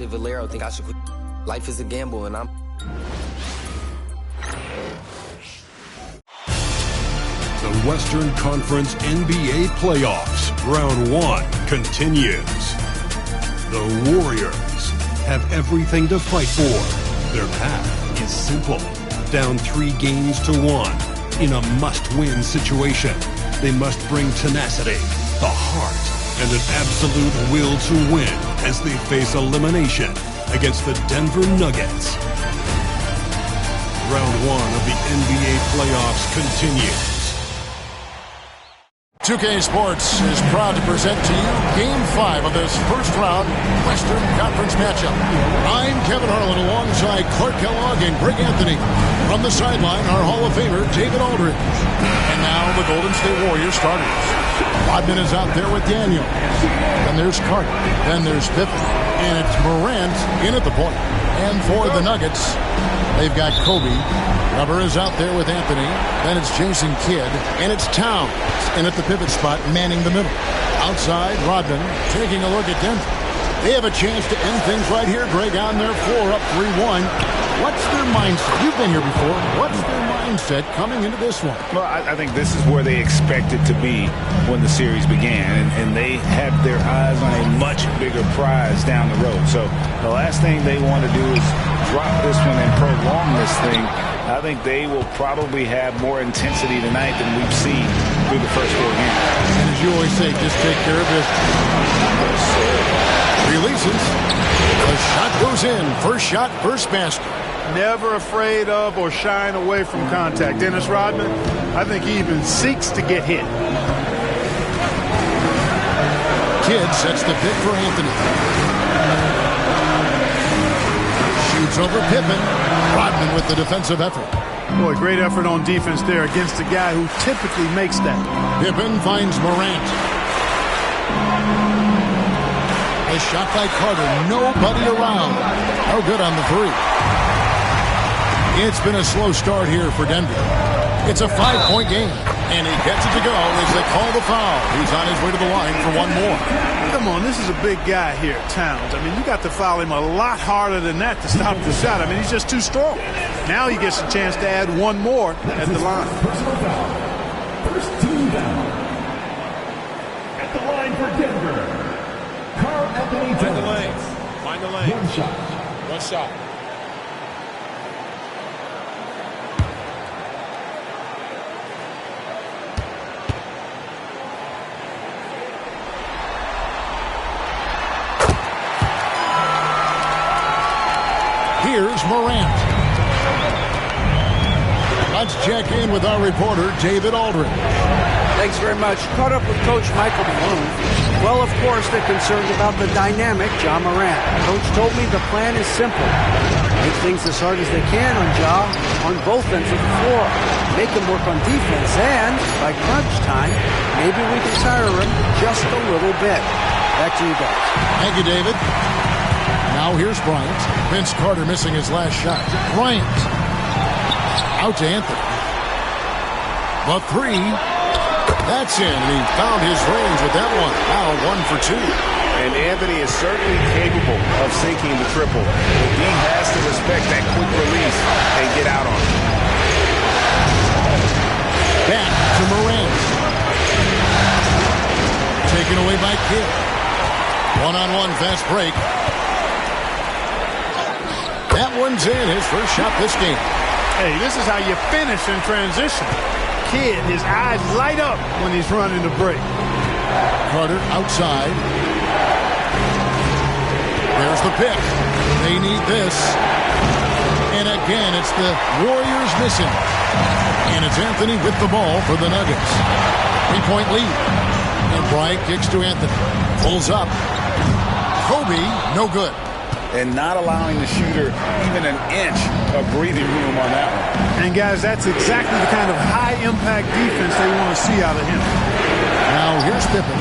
Valero think I should quit. Life is a gamble, and I'm... The Western Conference NBA Playoffs, Round 1 continues. The Warriors have everything to fight for. Their path is simple. Down 3 games to 1 in a must-win situation. They must bring tenacity, the heart, and an absolute will to win as they face elimination against the Denver Nuggets. Round 1 of the NBA playoffs continues. 2K Sports is proud to present to you Game 5 of this first-round Western Conference matchup. I'm Kevin Harlan alongside Clark Kellogg and Greg Anthony. From the sideline, our Hall of Famer, David Aldridge. And now the Golden State Warriors starters. Rodman is out there with Daniel. Then there's Carter. Then there's Pippen. And it's Morant in at the point. And for the Nuggets, they've got Kobe. Rubber is out there with Anthony. Then it's Jason Kidd. And it's Towns. And at the pivot spot, manning the middle. Outside, Rodman taking a look at Denver. They have a chance to end things right here, Greg, on their floor, up 3-1. What's their mindset? You've been here before. What's their mindset coming into this one? Well, I think this is where they expected to be when the series began, and they have their eyes on a much bigger prize down the road. So the last thing they want to do is drop this one and prolong this thing. I think they will probably have more intensity tonight than we've seen through the first 4 games. And as you always say, just take care of business. Releases. The shot goes in. First shot, first basket. Never afraid of or shying away from contact. Dennis Rodman, I think he even seeks to get hit. Kidd sets the pick for Anthony. Shoots over Pippen. Rodman with the defensive effort. Boy, great effort on defense there against a guy who typically makes that. Pippen finds Morant. A shot by Carter. Nobody around. No good on the 3. It's been a slow start here for Denver. It's a 5-point game. And he gets it to go as they call the foul. He's on his way to the line for one more. Come on, this is a big guy here, Towns. I mean, you got to foul him a lot harder than that to stop the shot. I mean, he's just too strong. Now he gets a chance to add one more at the line. First team down. At the line for Denver, Carl Anthony Towns. Find the lanes. Find the lane. One shot. One shot. Here's Morant. Let's check in with our reporter, David Aldridge. Thanks very much. Caught up with Coach Michael Malone. Well, of course, they're concerned about the dynamic Ja Morant. Coach told me the plan is simple. Make things as hard as they can on Ja on both ends of the floor. Make him work on defense, and by crunch time, maybe we can tire him just a little bit. Back to you guys. Thank you, David. Now here's Bryant. Vince Carter missing his last shot. Bryant. Out to Anthony. The 3. That's in. And he found his range with that one. Now 1 for 2. And Anthony is certainly capable of sinking the triple. But he has to respect that quick release and get out on it. Back to Morant. Taken away by Kidd. One-on-one fast break. That one's in. His first shot this game. Hey, this is how you finish in transition. Kidd, his eyes light up when he's running the break. Carter outside. There's the pick. They need this. And again, it's the Warriors missing. And it's Anthony with the ball for the Nuggets. 3-point lead. And Bryant kicks to Anthony. Pulls up. Kobe, no good. And not allowing the shooter even an inch of breathing room on that one. And, guys, that's exactly the kind of high-impact defense they want to see out of him. Now, here's Pippen.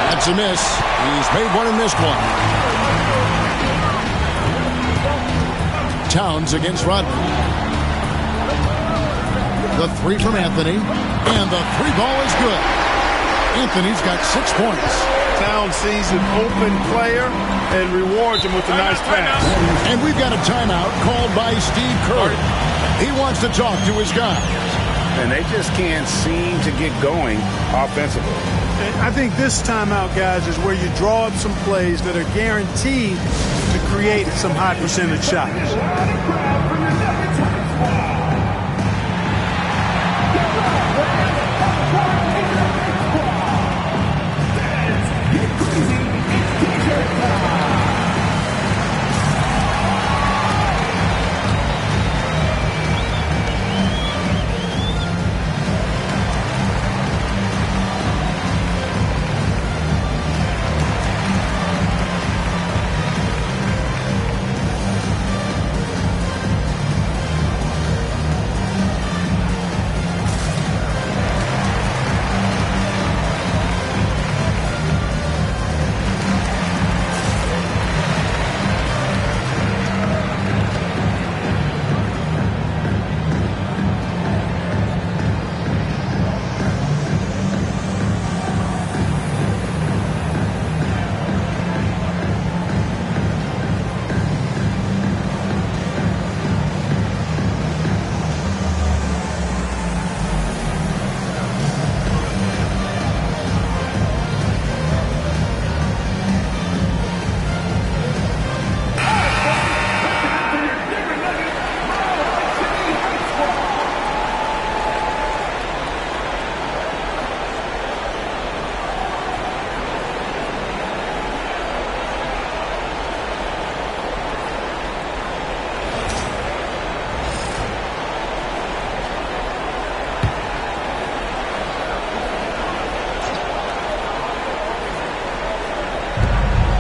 That's a miss. He's made one and missed one. Towns against Rodman. The 3 from Anthony. And the 3 ball is good. Anthony's got 6 points. Towns sees an open player and rewards him with a nice pass. And we've got a timeout called by Steve Kerr. He wants to talk to his guys. And they just can't seem to get going offensively. And I think this timeout, guys, is where you draw up some plays that are guaranteed to create some high percentage shots.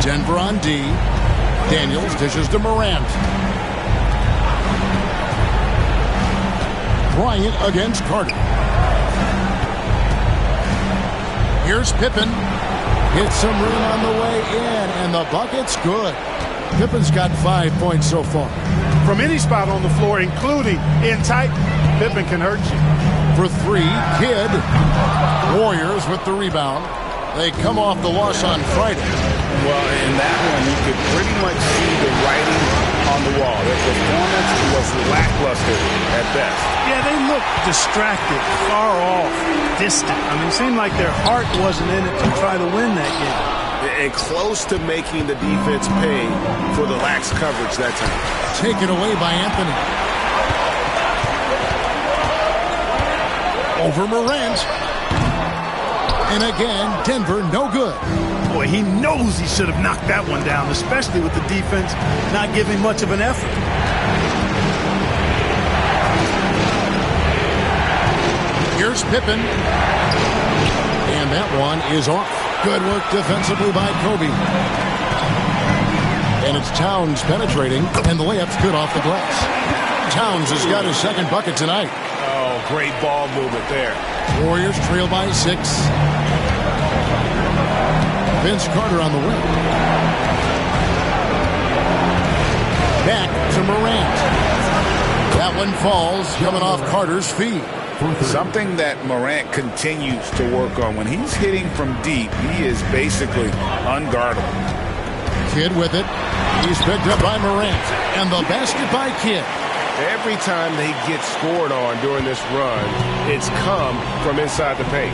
Denver on D. Daniels dishes to Morant. Bryant against Carter. Here's Pippen. Hits some room on the way in, and the bucket's good. Pippen's got 5 points so far. From any spot on the floor, including in tight, Pippen can hurt you. For three, Kidd. Warriors with the rebound. They come off the loss on Friday. Well, in that one, you could pretty much see the writing on the wall. Their performance was lackluster at best. Yeah, they looked distracted, far off, distant. I mean, it seemed like their heart wasn't in it to try to win that game. And close to making the defense pay for the lax coverage that time. Taken away by Anthony. Over Morant. And again, Denver no good. Boy, he knows he should have knocked that one down, especially with the defense not giving much of an effort. Here's Pippen. And that one is off. Good work defensively by Kobe. And it's Towns penetrating, and the layup's good off the glass. Towns has got his second bucket tonight. Oh, great ball movement there. Warriors trail by 6. Vince Carter on the wing. Back to Morant. That one falls, coming off Carter's feet. Something that Morant continues to work on. When he's hitting from deep, he is basically unguardable. Kidd with it. He's picked up by Morant. And the basket by Kidd. Every time they get scored on during this run, it's come from inside the paint.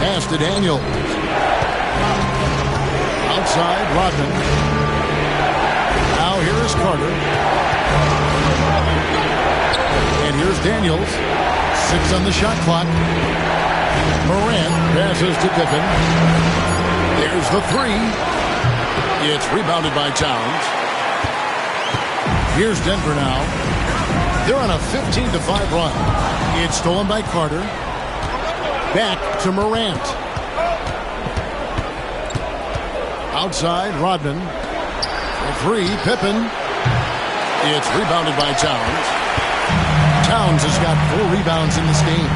Pass to Daniels. Outside, Rodman. Now here is Carter. And here's Daniels. 6 on the shot clock. Morant passes to Pippen. There's the 3. It's rebounded by Towns. Here's Denver now. They're on a 15-5 run. It's stolen by Carter. Back to Morant. Outside, Rodman. For 3, Pippen. It's rebounded by Towns. Towns has got 4 rebounds in this game.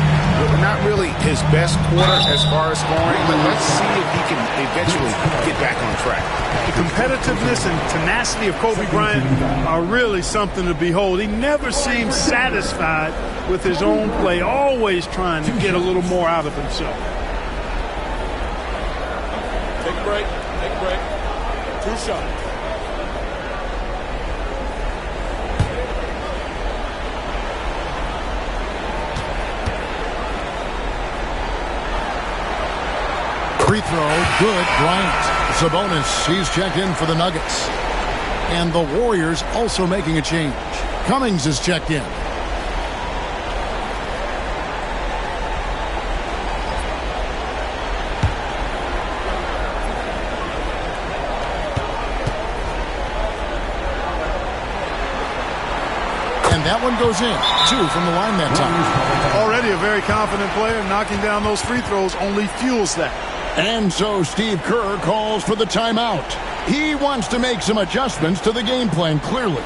Not really his best quarter as far as scoring, but let's see if he can eventually get back on track. The competitiveness and tenacity of Kobe Bryant are really something to behold. He never seems satisfied with his own play, always trying to get a little more out of himself. Take a break. Take a break. 2 shots. Free throw, good. Bryant. Sabonis, he's checked in for the Nuggets. And the Warriors also making a change. Cummings is checked in. And that one goes in. 2 from the line that time. Already a very confident player. Knocking down those free throws only fuels that. And so Steve Kerr calls for the timeout. He wants to make some adjustments to the game plan, clearly.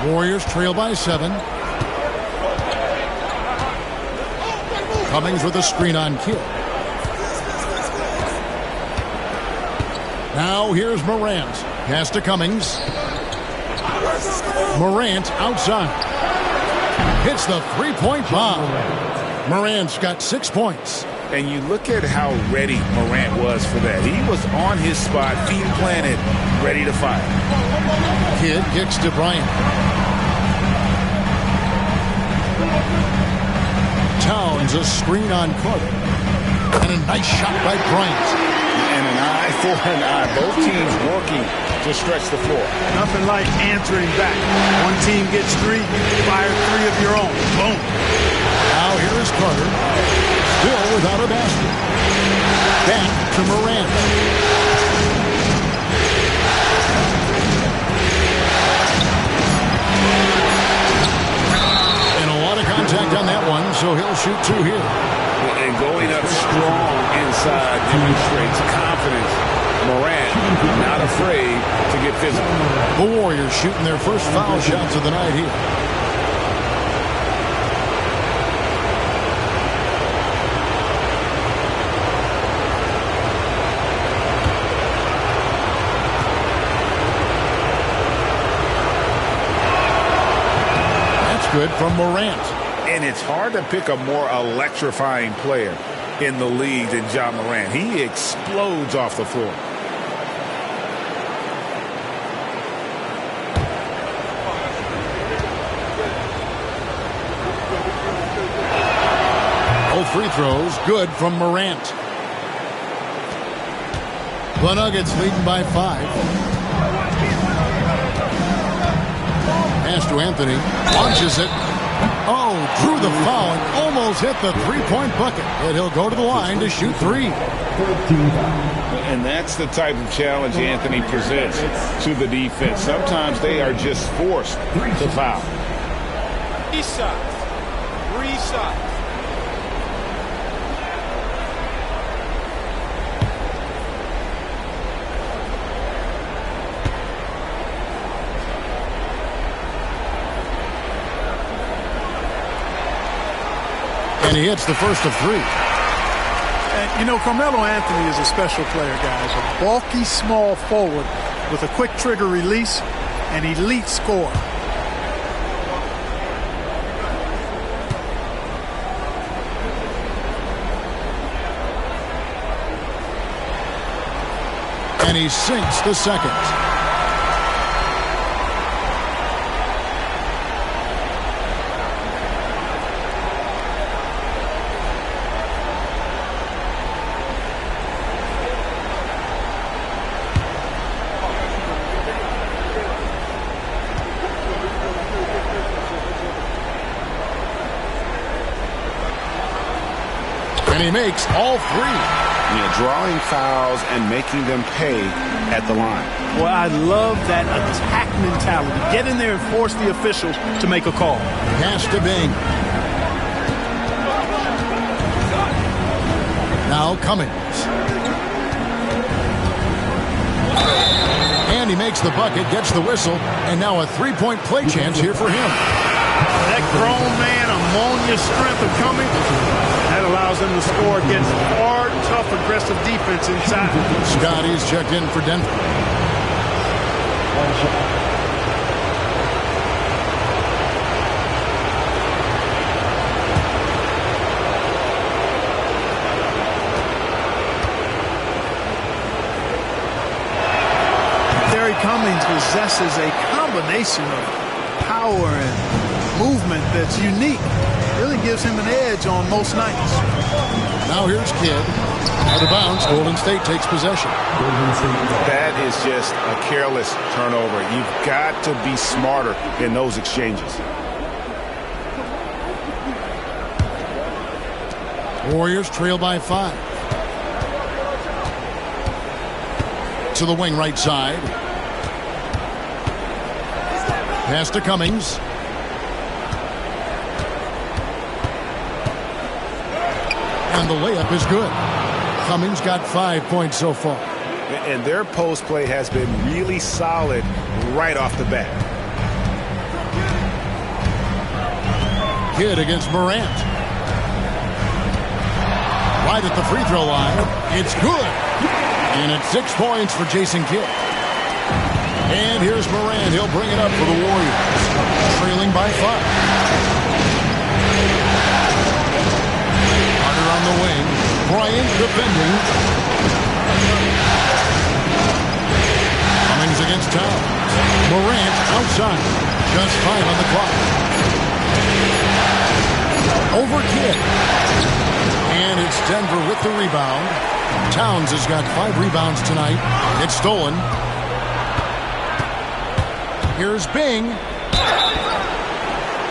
Warriors trail by 7. Cummings with a screen on Kidd. Now here's Morant. Pass to Cummings. Morant outside. Hits the three-point bomb. Morant's got 6 points. And you look at how ready Morant was for that. He was on his spot, feet planted, ready to fire. Kidd kicks to Bryant. Towns a screen on Carter. And a nice shot by Bryant. And an eye for an eye. Both teams working to stretch the floor. Nothing like answering back. One team gets 3, fire 3 of your own. Boom. Now here is Carter. Still without a basket. Back to Morant. And a lot of contact on that one, so he'll shoot 2 here. And going up strong inside demonstrates confidence. Morant not afraid to get physical. The Warriors shooting their first foul shots of the night here. Good from Morant. And it's hard to pick a more electrifying player in the league than John Morant. He explodes off the floor. Both free throws good from Morant. The Nuggets leading by 5. Pass to Anthony. Launches it. Oh, drew the foul and almost hit the three-point bucket. And he'll go to the line to shoot 3. And that's the type of challenge Anthony presents to the defense. Sometimes they are just forced to foul. 3 shots. 3 shots. And he hits the first of 3. And, you know, Carmelo Anthony is a special player, guys. A bulky, small forward with a quick trigger release, an elite scorer. And he sinks the second. And he makes all 3. Yeah, drawing fouls and making them pay at the line. Well, I love that attack mentality. Get in there and force the officials to make a call. Pass to Bing. Now Cummings. And he makes the bucket, gets the whistle, and now a 3-point play chance here for him. That grown man, ammonia strength of Cummings, that allows him to score against hard, tough, aggressive defense inside. Scotty's checked in for Denver. Terry Cummings possesses a combination of power and movement that's unique. Really gives him an edge on most nights. Now here's Kidd. Out of bounds, Golden State takes possession. That is just a careless turnover. You've got to be smarter in those exchanges. Warriors trail by 5. To the wing right side. Pass to Cummings. And the layup is good. Cummings got 5 points so far. And their post play has been really solid right off the bat. Kidd against Morant. Right at the free throw line. It's good. And it's 6 points for Jason Kidd. And here's Morant. He'll bring it up for the Warriors. Trailing by 5. Carter on the wing. Bryant defending. Cummings against Towns. Morant outside. Just 5 on the clock. Over Kidd. And it's Denver with the rebound. Towns has got 5 rebounds tonight. It's stolen. Here's Bing.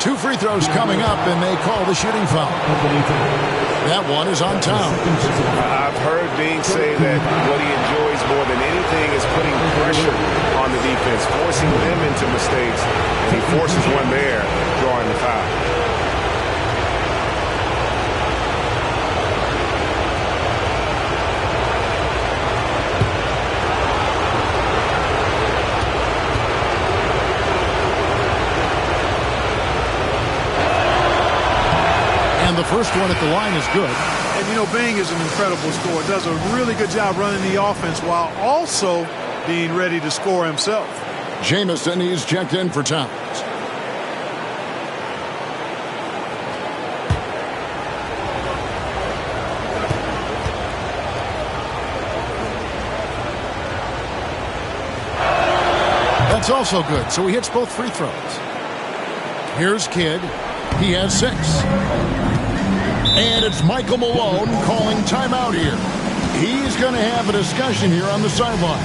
2 free throws coming up, and they call the shooting foul. That one is on Towns. I've heard Bing say that what he enjoys more than anything is putting pressure on the defense, forcing them into mistakes, and he forces one there, drawing the foul. And the first one at the line is good. And, you know, Bing is an incredible scorer. Does a really good job running the offense while also being ready to score himself. Jamison, he's checked in for Towns. That's also good, so he hits both free throws. Here's Kidd. He has 6. And it's Michael Malone calling timeout here. He's going to have a discussion here on the sideline.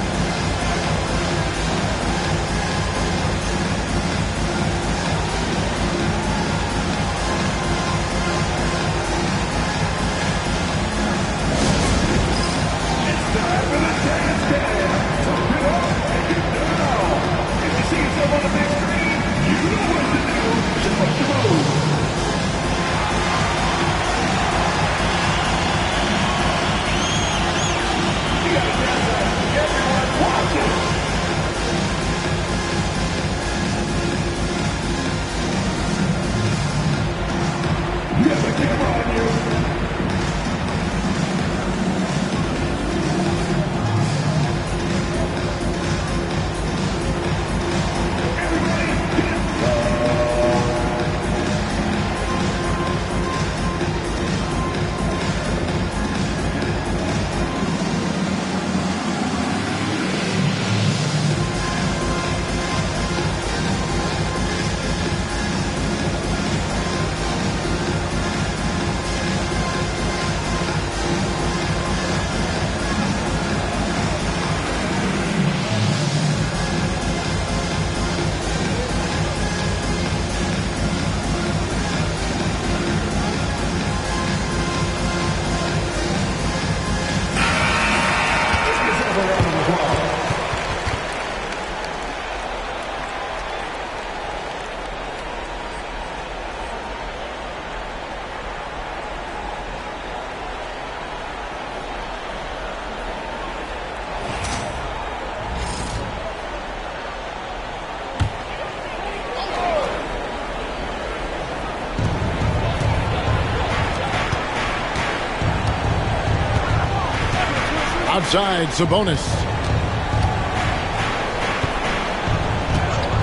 Outside, Sabonis.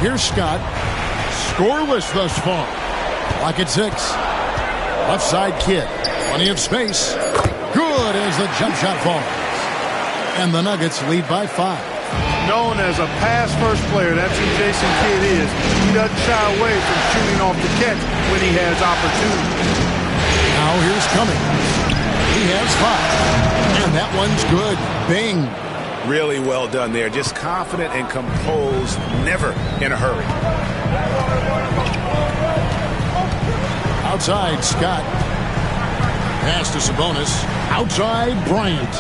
Here's Scott. Scoreless thus far. Clock at 6. Left side, Kidd. Plenty of space. Good as the jump shot falls. And the Nuggets lead by 5. Known as a pass-first player, that's who Jason Kidd is. He doesn't shy away from shooting off the catch when he has opportunity. Now here's Cummings. He has 5. And that one's good. Bing. Really well done there. Just confident and composed, never in a hurry. Outside, Scott. Pass to Sabonis. Outside, Bryant.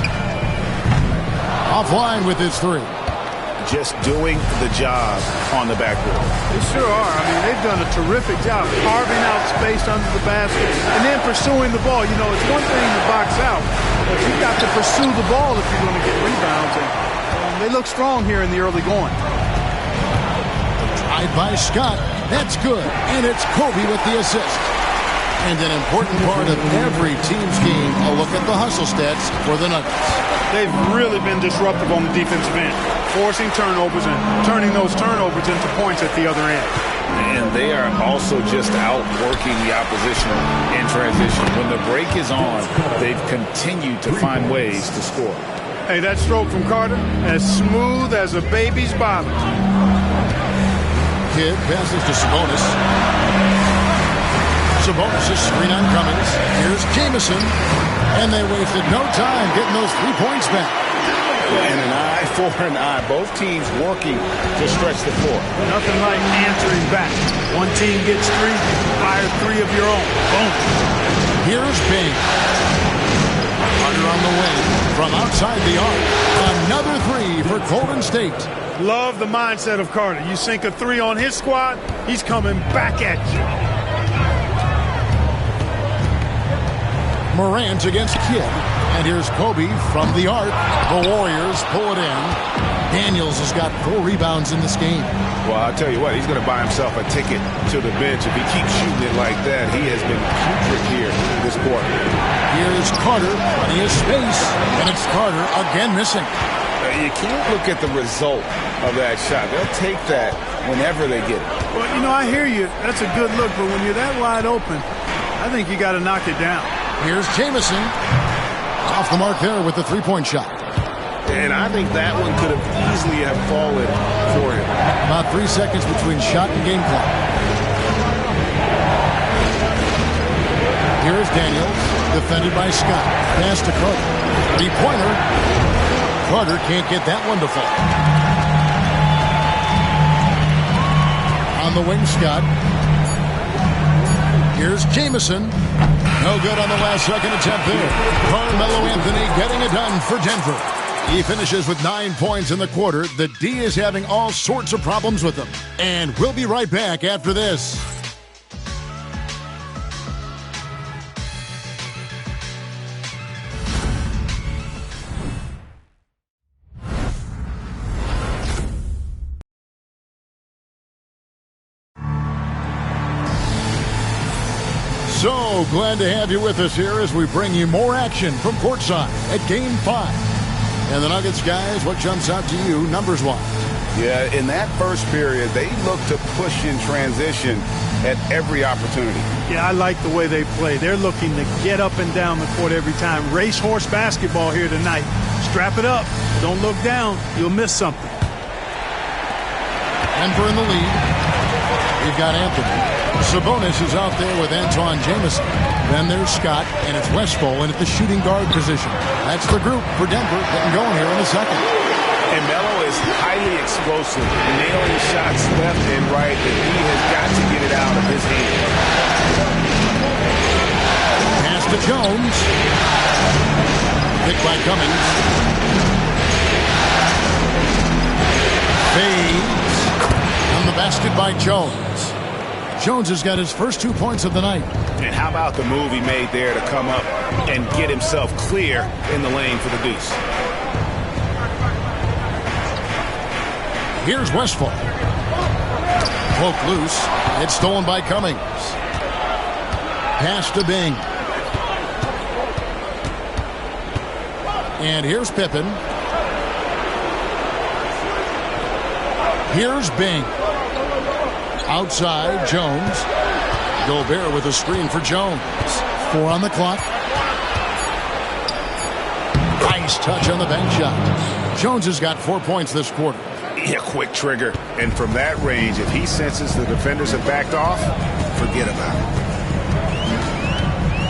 Offline with his 3. Just doing the job on the backboard. They sure are. I mean, they've done a terrific job carving out space under the basket and then pursuing the ball. You know, it's one thing to box out, but you've got to pursue the ball if you're going to get rebounds. And they look strong here in the early going. Drive by Scott. That's good. And it's Kobe with the assist. And an important part of every team's game, a look at the hustle stats for the Nuggets. They've really been disruptive on the defensive end, forcing turnovers and turning those turnovers into points at the other end. And they are also just outworking the opposition in transition. When the break is on, they've continued to find ways to score. Hey, that stroke from Carter, as smooth as a baby's bottom. Kidd passes to Sabonis. Sabonis' screen on Cummings. Here's Jamison. And they wasted no time getting those 3 points back. And an eye for an eye. Both teams working to stretch the floor. Nothing like answering back. One team gets 3, fire 3 of your own. Boom. Here's Bing. Carter on the wing from outside the arc. Another 3 for Golden State. Love the mindset of Carter. You sink a 3 on his squad, he's coming back at you. Morant against Kidd. And here's Kobe from the arc. The Warriors pull it in. Daniels has got 4 rebounds in this game. Well, I'll tell you what, he's going to buy himself a ticket to the bench. If he keeps shooting it like that, he has been putrid here this quarter. Here's Carter. Plenty of space. And it's Carter again missing. You can't look at the result of that shot. They'll take that whenever they get it. Well, you know, I hear you. That's a good look. But when you're that wide open, I think you got to knock it down. Here's Jamison. Off the mark there with the 3-point shot. And I think that one could have easily have fallen for him. About 3 seconds between shot and game clock. Here's Daniels, defended by Scott. Pass to Carter. 3-pointer. Carter can't get that one to fall. On the wing, Scott. Here's Jamison. No good on the last second attempt there. Carmelo Anthony getting it done for Denver. He finishes with 9 points in the quarter. The D is having all sorts of problems with him. And we'll be right back after this. So glad to have you with us here as we bring you more action from courtside at Game 5. And the Nuggets, guys, what jumps out to you numbers-wise? Yeah, in that first period, they looked to push in transition at every opportunity. Yeah, I like the way they play. They're looking to get up and down the court every time. Racehorse basketball here tonight. Strap it up. Don't look down. You'll miss something. Denver in the lead. We've got Anthony. Sabonis is out there with Antoine Jamison. Then there's Scott, and it's Westphal in at the shooting guard position. That's the group for Denver getting going here in the second. And Melo is highly explosive, nailing shots left and right, and he has got to get it out of his hand. Pass to Jones. Picked by Cummings. Fades. On the basket by Jones. Jones has got his first 2 points of the night. And how about the move he made there to come up and get himself clear in the lane for the deuce? Here's Westphal. Poke loose. It's stolen by Cummings. Pass to Bing. And here's Pippen. Here's Bing. Outside, Jones. Gobert with a screen for Jones. 4 on the clock. Nice touch on the bank shot. Jones has got 4 points this quarter. Yeah, quick trigger. And from that range, if he senses the defenders have backed off, forget about it.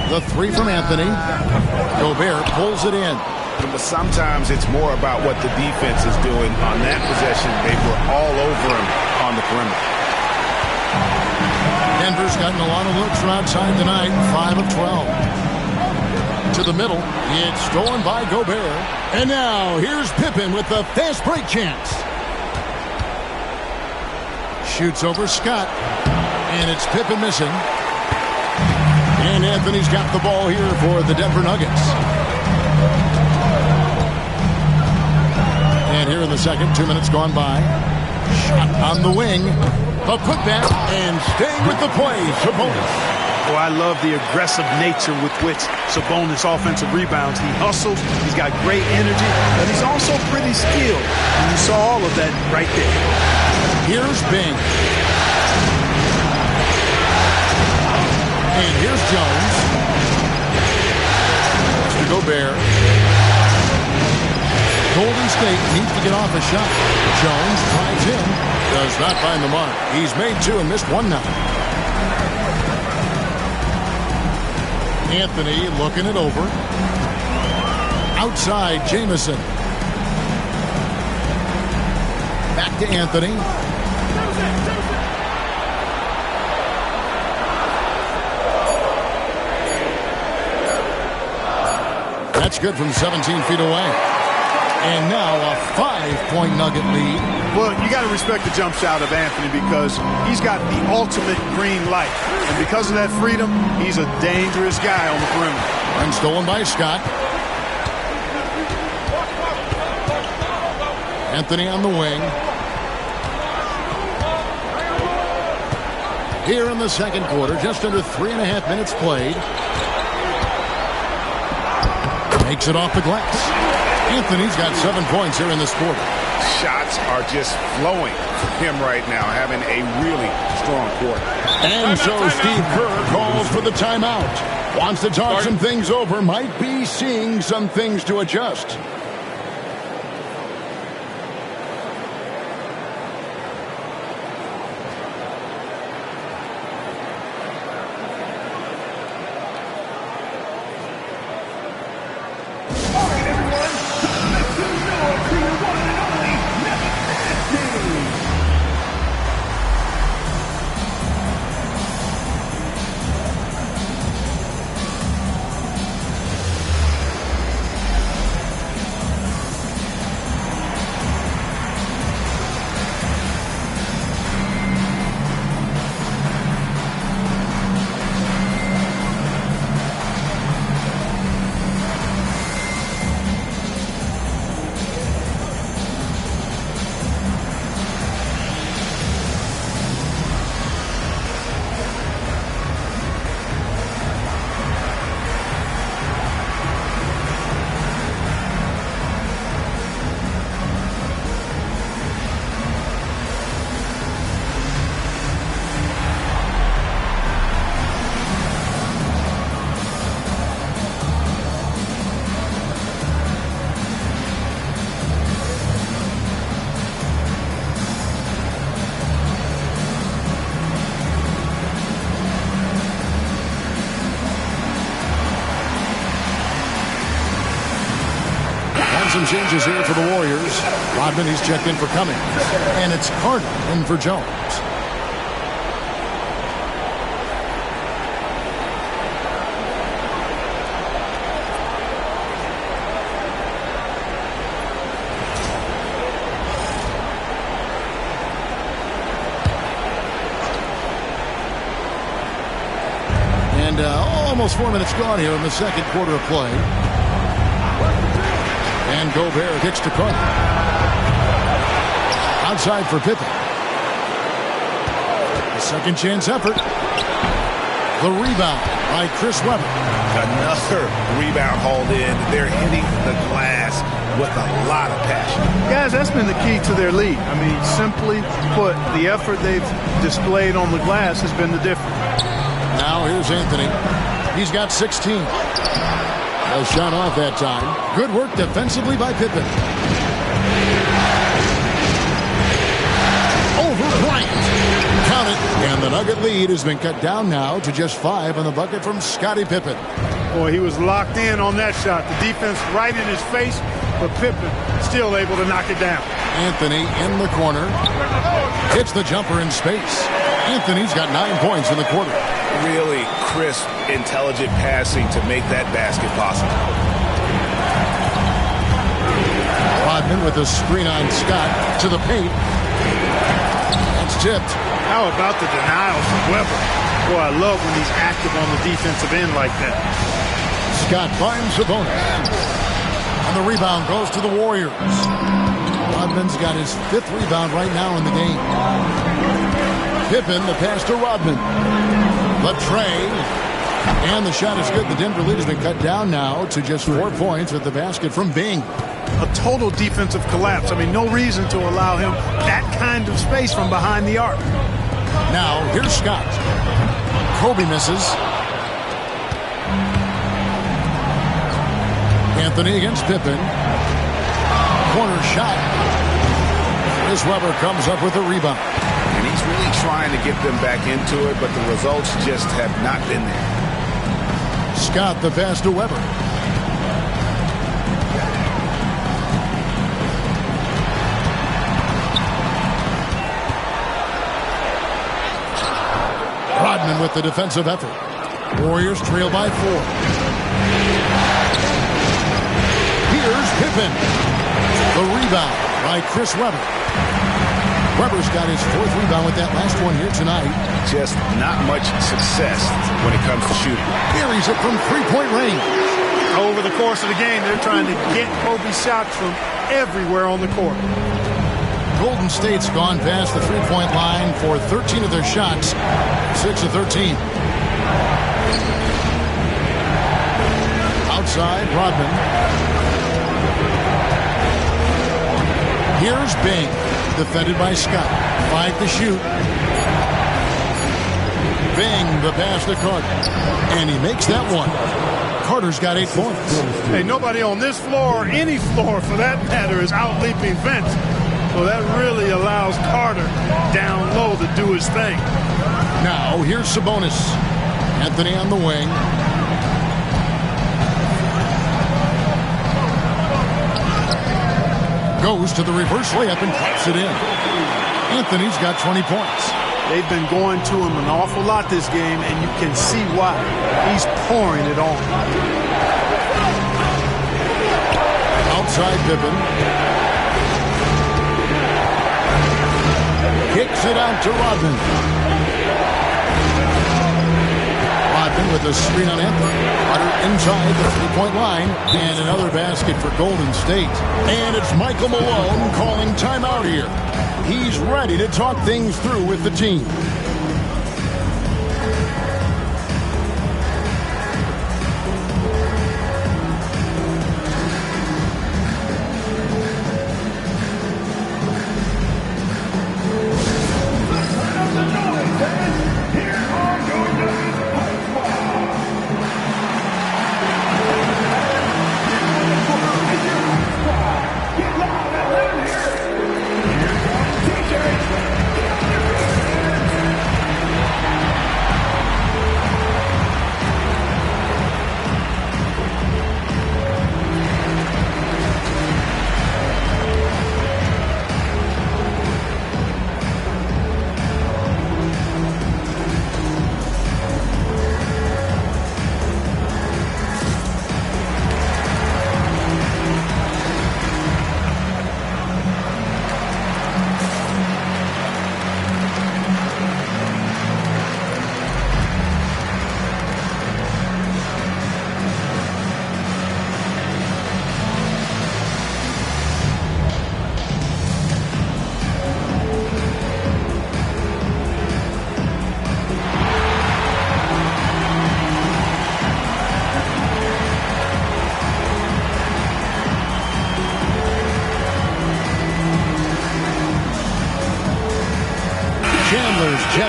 The 3 from Anthony. Gobert pulls it in. But sometimes it's more about what the defense is doing. On that possession, they were all over him on the perimeter. Denver's gotten a lot of looks from outside tonight. 5 of 12. To the middle. It's stolen by Gobert. And now here's Pippen with the fast break chance. Shoots over Scott. And it's Pippen missing. And Anthony's got the ball here for the Denver Nuggets. And here in the second, 2 minutes gone by. Shot on the wing. A putback and staying with the play, Sabonis. Oh, I love the aggressive nature with which Sabonis offensive rebounds. He hustles, he's got great energy, but he's also pretty skilled. And you saw all of that right there. Here's Bing. And here's Jones. To Gobert. Golden State needs to get off a shot. Jones tries in. Does not find the mark. He's made 2 and missed 1 now. Anthony looking it over. Outside, Jamison. Back to Anthony. That's good from 17 feet away. And now a 5-point Nugget lead. Well, you got to respect the jump shot of Anthony because he's got the ultimate green light. And because of that freedom, he's a dangerous guy on the perimeter. And stolen by Scott. Anthony on the wing. Here in the second quarter, just under 3.5 minutes played. Makes it off the glass. Anthony's got 7 points here in this quarter. Shots are just flowing for him right now, having a really strong quarter. And so Steve Kerr calls for the timeout. Wants to talk some things over. Might be seeing some things to adjust. Some changes here for the Warriors. Rodman, he's checked in for Cummings. And it's Carter in for Jones. And almost 4 minutes gone here in the second quarter of play. And Gobert kicks to Carter. Outside for Pippen. A second chance effort. The rebound by Chris Webber. Another rebound hauled in. They're hitting the glass with a lot of passion. Guys, that's been the key to their lead. I mean, simply put, the effort they've displayed on the glass has been the difference. Now here's Anthony. He's got 16. A shot off that time. Good work defensively by Pippen. Over Bryant. Count it. And the Nugget lead has been cut down now to just 5 on the bucket from Scottie Pippen. Boy, he was locked in on that shot. The defense right in his face, but Pippen still able to knock it down. Anthony in the corner. Hits the jumper in space. Anthony's got 9 points in the quarter. Really crisp, intelligent passing to make that basket possible. Rodman with a screen on Scott to the paint. That's tipped. How about the denial from Weber? Boy, I love when he's active on the defensive end like that. Scott finds Sabonis. And the rebound goes to the Warriors. Rodman's got his 5th rebound right now in the game. Pippen, the pass to Rodman. The tray. And the shot is good. The Denver lead has been cut down now to just 4 points with the basket from Bing. A total defensive collapse. I mean, no reason to allow him that kind of space from behind the arc. Now, here's Scott. Kobe misses. Anthony against Pippen. Corner shot. Chris Webber comes up with a rebound. And he's really trying to get them back into it, but the results just have not been there. Scott the pass to Webber. Rodman with the defensive effort. Warriors trail by 4. Here's Pippen. The rebound by Chris Webber. Webber's got his 4th rebound with that last one here tonight. Just not much success when it comes to shooting. Carries it from 3-point range. Over the course of the game, they're trying to get Kobe's shots from everywhere on the court. Golden State's gone past the 3-point line for 13 of their shots. 6 of 13. Outside, Rodman. Here's Bing, defended by Scott. 5 to shoot. Bing, the pass to Carter. And he makes that one. Carter's got 8 points. Hey, nobody on this floor, or any floor for that matter, is out-leaping Vince. So that really allows Carter down low to do his thing. Now, here's Sabonis. Anthony on the wing. Goes to the reverse layup and pops it in. Anthony's got 20 points. They've been going to him an awful lot this game, and you can see why. He's pouring it on. Outside Pippen. Kicks it out to Rodman. Rodman with a screen on Anthony. Carter inside the 3-point line. And another basket for Golden State. And it's Michael Malone calling timeout here. He's ready to talk things through with the team.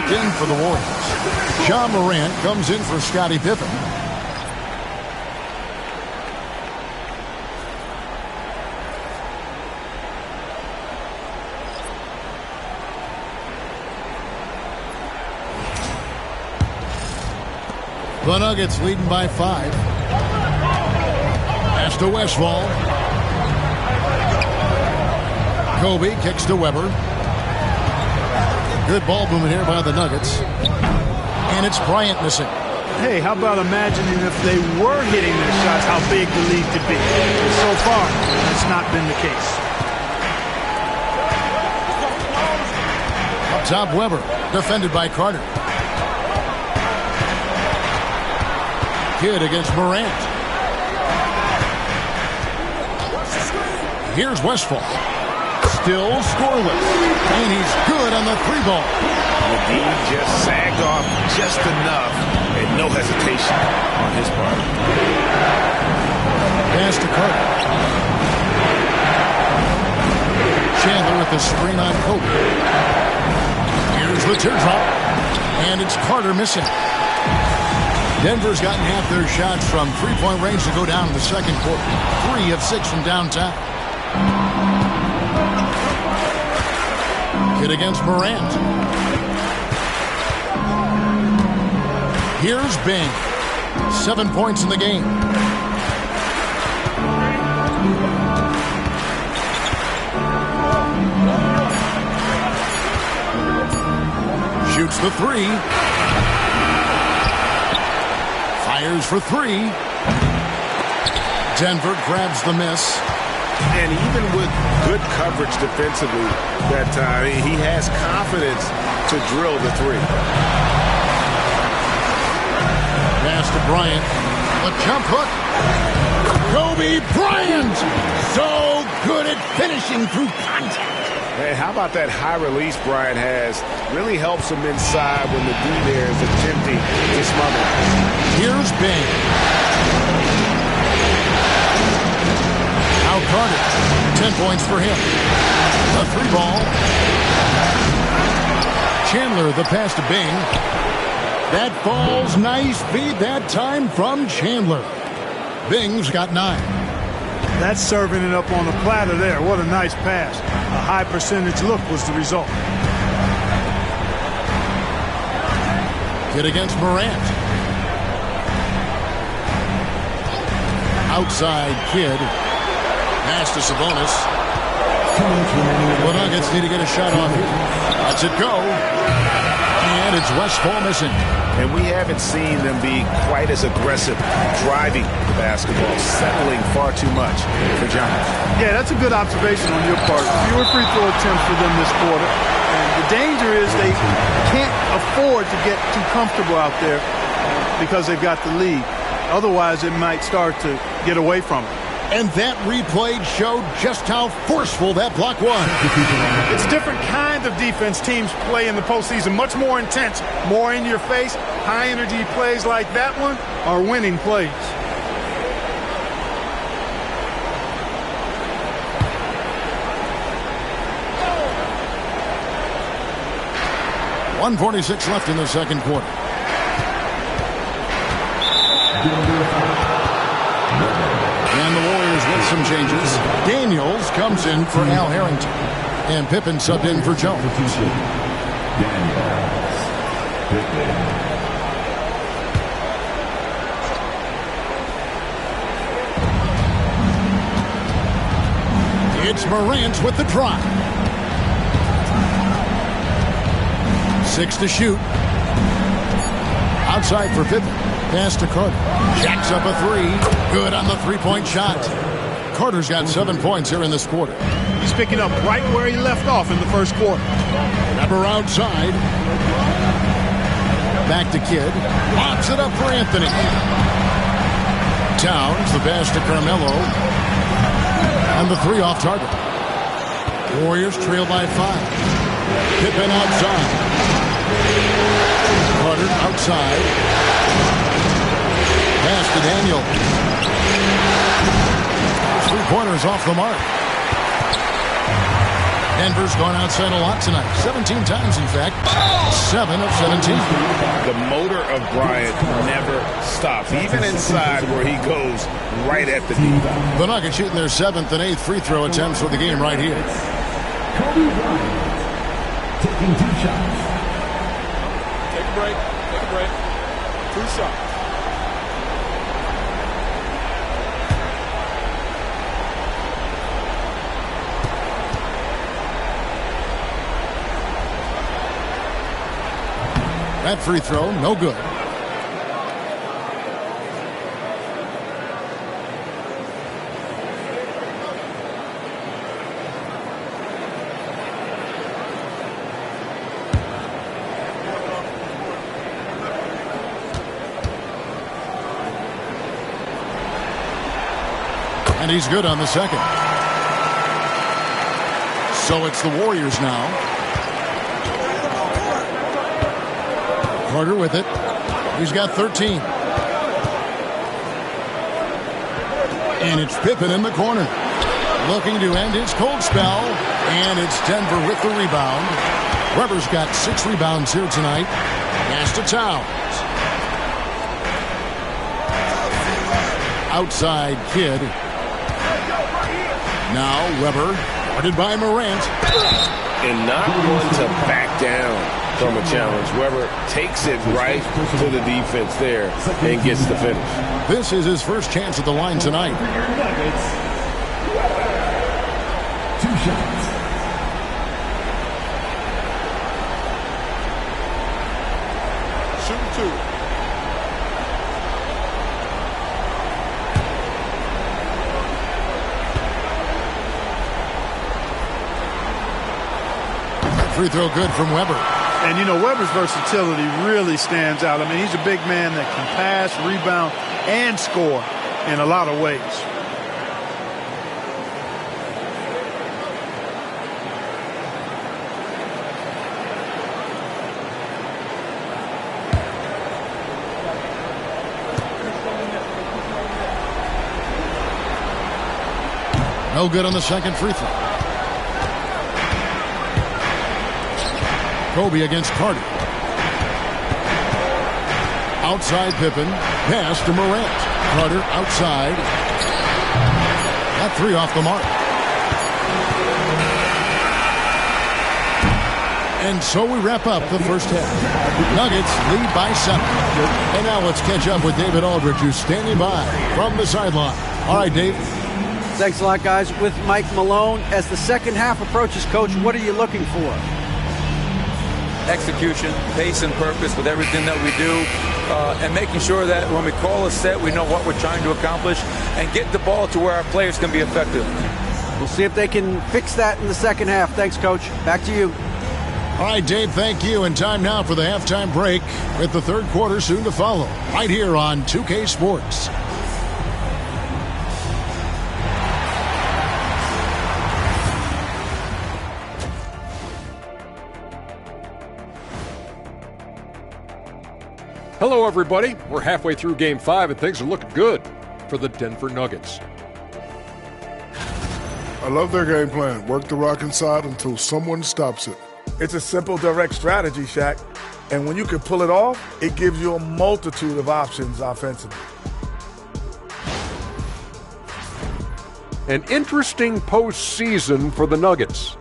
checked in for the Warriors. Ja Morant comes in for Scottie Pippen. The Nuggets leading by 5. Pass to Westphal. Kobe kicks to Weber. Good ball movement here by the Nuggets. And it's Bryant missing. Hey, how about imagining if they were hitting their shots, how big the lead could be. So far, that's not been the case. Up top, Weber. Defended by Carter. Kidd against Morant. Here's Westphal. Still scoreless. And he's good on the 3-ball. McGee just sagged off just enough and no hesitation on his part. Pass to Carter. Chandler with the screen on Kobe. Here's the teardrop. And it's Carter missing. Denver's gotten half their shots from three-point range to go down in the second quarter. 3 of 6 from downtown. Kidd against Morant. Here's Bing. 7 points in the game. Shoots the 3. Fires for 3. Denver grabs the miss. And even with good coverage defensively that time, he has confidence to drill the 3. Pass to Bryant. A jump hook. Kobe Bryant! So good at finishing through contact. Hey, how about that high release Bryant has? Really helps him inside when the D there is attempting to smother. Here's Bing. Now Carter. 10 points for him. A 3-ball. Chandler, the pass to Bing. That falls nice feed that time from Chandler. Bing's got 9. That's serving it up on the platter there. What a nice pass. A high percentage look was the result. Kidd against Morant. Outside Kidd. Pass to Sabonis. The Nuggets need to get a shot on here. Lets it go. And it's Westphal missing. And we haven't seen them be quite as aggressive driving the basketball, settling far too much for Giants. Yeah, that's a good observation on your part. Fewer free throw attempts for them this quarter. And the danger is they can't afford to get too comfortable out there because they've got the lead. Otherwise, it might start to get away from it. And that replay showed just how forceful that block was. It's different kind of defense teams play in the postseason, much more intense, more in your face. High energy plays like that one are winning plays. .146 left in the second quarter. And the Warriors with some changes. Daniels comes in for Al Harrington. And Pippen subbed in for Jones. It's Morant with the drive. 6 to shoot. Outside for Pippen. Pass to Carter. Jacks up a 3. Good on the 3-point shot. Carter's got 7 points here in this quarter. He's picking up right where he left off in the first quarter. Weber outside. Back to Kidd. Locks it up for Anthony. Towns, the pass to Carmelo. And the 3 off target. Warriors trail by 5. Pippen outside. Carter outside. Pass to Daniel. 3-pointers off the mark. Denver's gone outside a lot tonight. 17 times, in fact. 7 of 17. The motor of Bryant never stops, even inside where he goes right at the D. The Nuggets shooting their 7th and 8th free throw attempts for the game right here. Kobe Bryant taking 2 shots. Take a break. Take a break. 2 shots. That free throw, no good. And he's good on the second. So it's the Warriors now. Carter with it. He's got 13. And it's Pippen in the corner. Looking to end his cold spell. And it's Denver with the rebound. Weber's got 6 rebounds here tonight. Pass to Towns. Outside Kidd. Now Weber. Guarded by Morant. And not one to back down from a challenge. Weber takes it right to the defense there and gets the finish. This is his first chance at the line tonight. 2 shots. Shoot 2. Free throw good from Weber. And, you know, Weber's versatility really stands out. I mean, he's a big man that can pass, rebound, and score in a lot of ways. No good on the second free throw. Kobe against Carter. Outside Pippen. Pass to Morant. Carter outside. That 3 off the mark. And so we wrap up the first half. Nuggets lead by 7. And now let's catch up with David Aldridge, who's standing by from the sideline. All right, Dave. Thanks a lot, guys. With Mike Malone, as the second half approaches, Coach, what are you looking for? Execution, pace, and purpose with everything that we do, and making sure that when we call a set, we know what we're trying to accomplish and get the ball to where our players can be effective. We'll see if they can fix that in the second half. Thanks, Coach. Back to you. All right, Dave, thank you. And time now for the halftime break with the third quarter soon to follow right here on 2K Sports. Hello, everybody. We're halfway through Game 5, and things are looking good for the Denver Nuggets. I love their game plan. Work the rock inside until someone stops it. It's a simple, direct strategy, Shaq. And when you can pull it off, it gives you a multitude of options offensively. An interesting postseason for the Nuggets.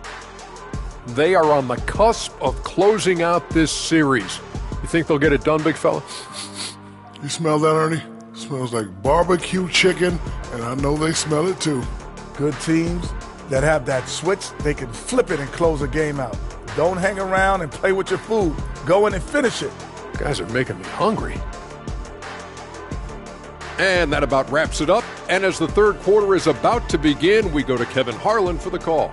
They are on the cusp of closing out this series. You think they'll get it done, big fella? You smell that, Ernie? It smells like barbecue chicken, and I know they smell it too. Good teams that have that switch, they can flip it and close a game out. Don't hang around and play with your food. Go in and finish it. You guys are making me hungry. And that about wraps it up. And as the third quarter is about to begin, we go to Kevin Harlan for the call.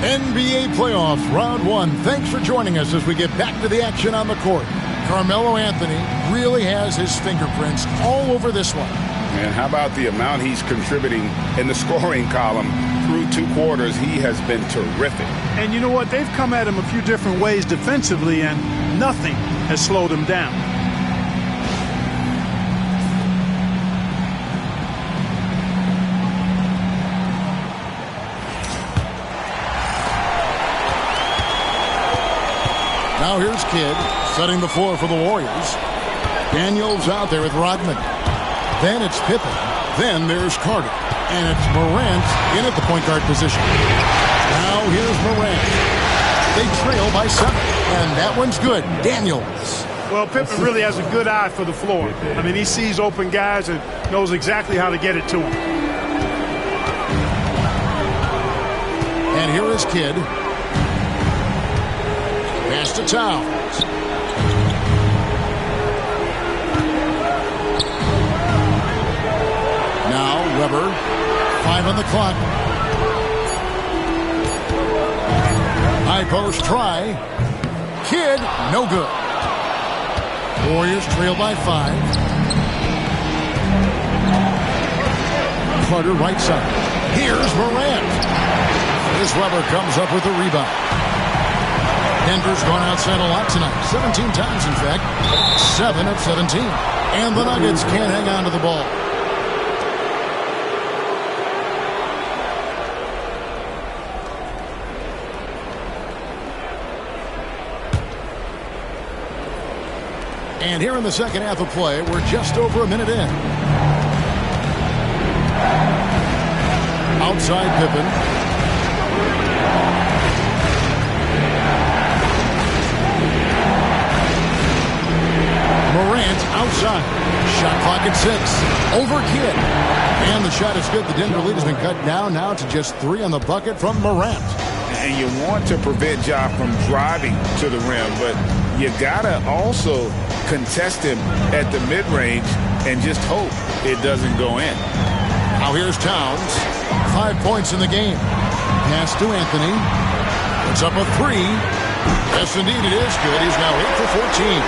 NBA playoffs, round 1. Thanks for joining us as we get back to the action on the court. Carmelo Anthony really has his fingerprints all over this one. And how about the amount he's contributing in the scoring column through 2 quarters? He has been terrific. And you know what? They've come at him a few different ways defensively, and nothing has slowed him down. Now here's Kidd setting the floor for the Warriors. Daniels out there with Rodman. Then it's Pippen. Then there's Carter. And it's Morant in at the point guard position. Now here's Morant. They trail by 7. And that one's good. Daniels. Well, Pippen really has a good eye for the floor. I mean, he sees open guys and knows exactly how to get it to them. And here is Kidd. Pass to Towns. Now Weber. 5 on the clock. High post try. Kidd, no good. Warriors trail by 5. Carter right side. Here's Morant. This Weber comes up with a rebound. Denver's gone outside a lot tonight. 17 times, in fact. 7 of 17. And the Nuggets can't hang on to the ball. And here in the second half of play, we're just over a minute in. Outside Pippen. Morant outside. Shot clock at 6. Over Kidd. And the shot is good. The Denver lead has been cut down now to just 3 on the bucket from Morant. And you want to prevent Ja from driving to the rim, but you gotta also contest him at the mid-range and just hope it doesn't go in. Now here's Towns. 5 points in the game. Pass to Anthony. It's up a 3. Yes, indeed it is good. He's now 8 for 14.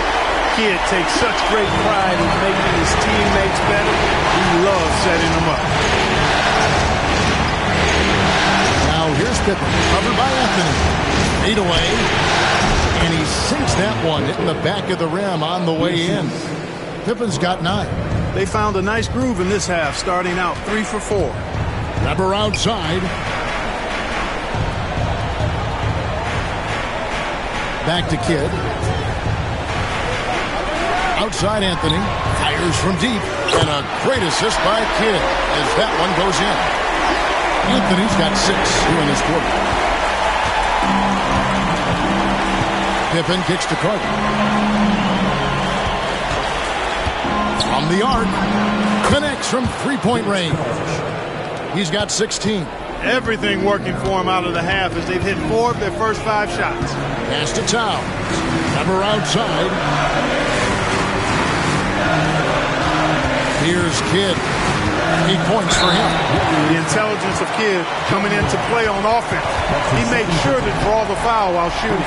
Kidd takes such great pride in making his teammates better. He loves setting them up. Now here's Pippen, covered by Anthony. 8 away. And he sinks that one, hitting the back of the rim on the way in. Pippen's got 9. They found a nice groove in this half, starting out 3 for 4. Weber outside. Back to Kidd. Outside Anthony. Fires from deep. And a great assist by Kidd as that one goes in. Anthony's got 6 here in this quarter. Pippen kicks to Carter. From the arc. Connects from 3-point range. He's got 16. Everything working for him out of the half as they've hit 4 of their first 5 shots. Pass to Towns. Weber outside. Here's Kidd. 8 points for him. The intelligence of Kidd coming into play on offense. He made sure to draw the foul while shooting.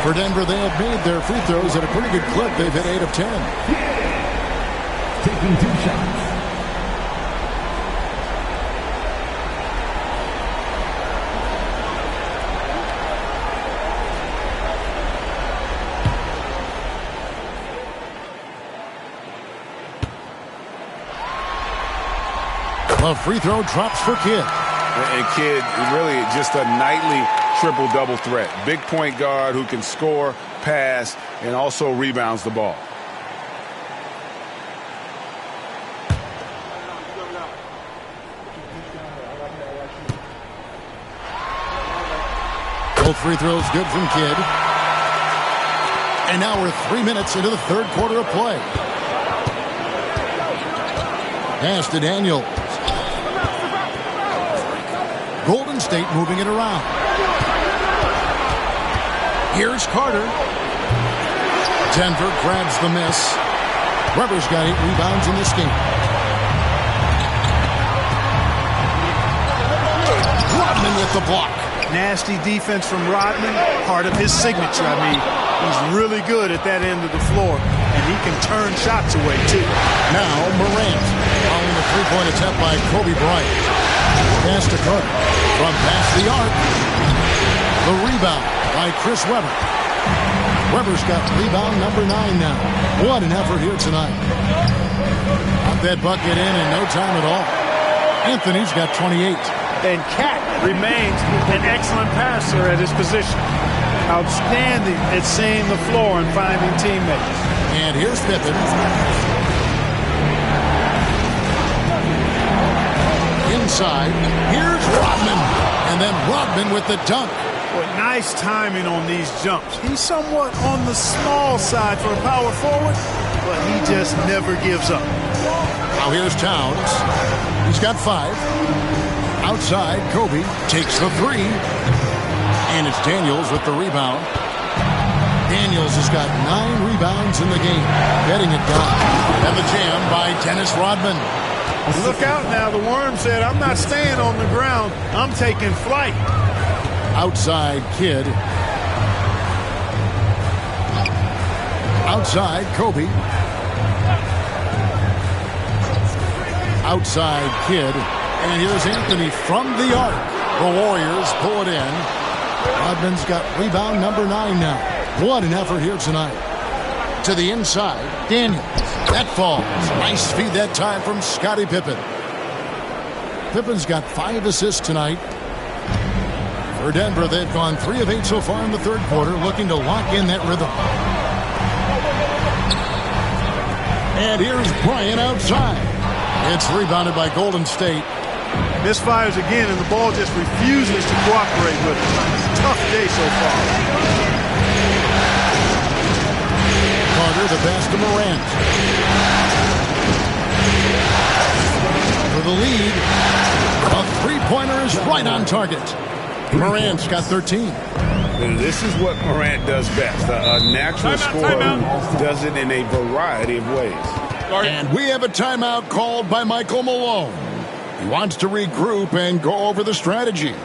For Denver, they have made their free throws at a pretty good clip. They've hit 8 of 10. Taking 2 shots. A free throw drops for Kidd. And Kidd, really just a nightly triple-double threat. Big point guard who can score, pass, and also rebounds the ball. Both free throws good from Kidd. And now we're 3 minutes into the third quarter of play. Pass to Daniels. Golden State moving it around. Here's Carter. Denver grabs the miss. Weber's got 8 rebounds in this game. Rodman with the block. Nasty defense from Rodman, part of his signature. I mean, he's really good at that end of the floor, and he can turn shots away, too. Now Morant, following the three-point attempt by Kobe Bryant. Pass to Carter from past the arc. The rebound by Chris Webber. Webber's got rebound number 9 now. What an effort here tonight. Got that bucket in no time at all. Anthony's got 28. And Cat remains an excellent passer at his position. Outstanding at seeing the floor and finding teammates. And here's Pippen. Inside. Here's Rodman. And then Rodman with the dunk. Well, nice timing on these jumps. He's somewhat on the small side for a power forward, but he just never gives up. Now here's Towns. He's got 5. Outside, Kobe takes the 3. And it's Daniels with the rebound. Daniels has got 9 rebounds in the game. Getting it done. And the jam by Dennis Rodman. Look out now. The Worm said, I'm not staying on the ground. I'm taking flight. Outside, Kidd. Outside, Kobe. Outside, Kidd. And here's Anthony from the arc. The Warriors pull it in. Rodman's got rebound number 9 now. What an effort here tonight. To the inside, Daniels. That falls. Nice feed that time from Scottie Pippen. Pippen's got 5 assists tonight. For Denver, they've gone 3 of 8 so far in the third quarter, looking to lock in that rhythm. And here's Bryant outside. It's rebounded by Golden State. Misfires again, and the ball just refuses to cooperate with him. Tough day so far. Carter, the pass to Morant. For the lead. A three-pointer is right on target. Morant's got 13. This is what Morant does best. A natural scorer who does it in a variety of ways. And we have a timeout called by Michael Malone. He wants to regroup and go over the strategy.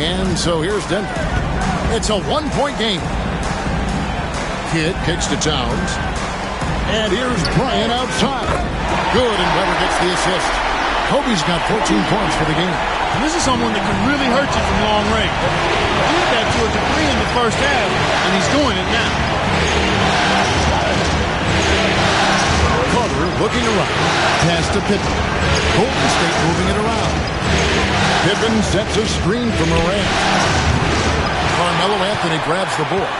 And so here's Denver. It's a one-point game. Kidd kicks to Towns. And here's Bryant outside. Good, and Weber gets the assist. Kobe's got 14 points for the game. And this is someone that can really hurt you from long range. He did that to a degree in the first half, and he's doing it now. Carter looking around. Pass to Pippen. Golden State moving it around. Pippen sets a screen for Morant. Carmelo Anthony grabs the board.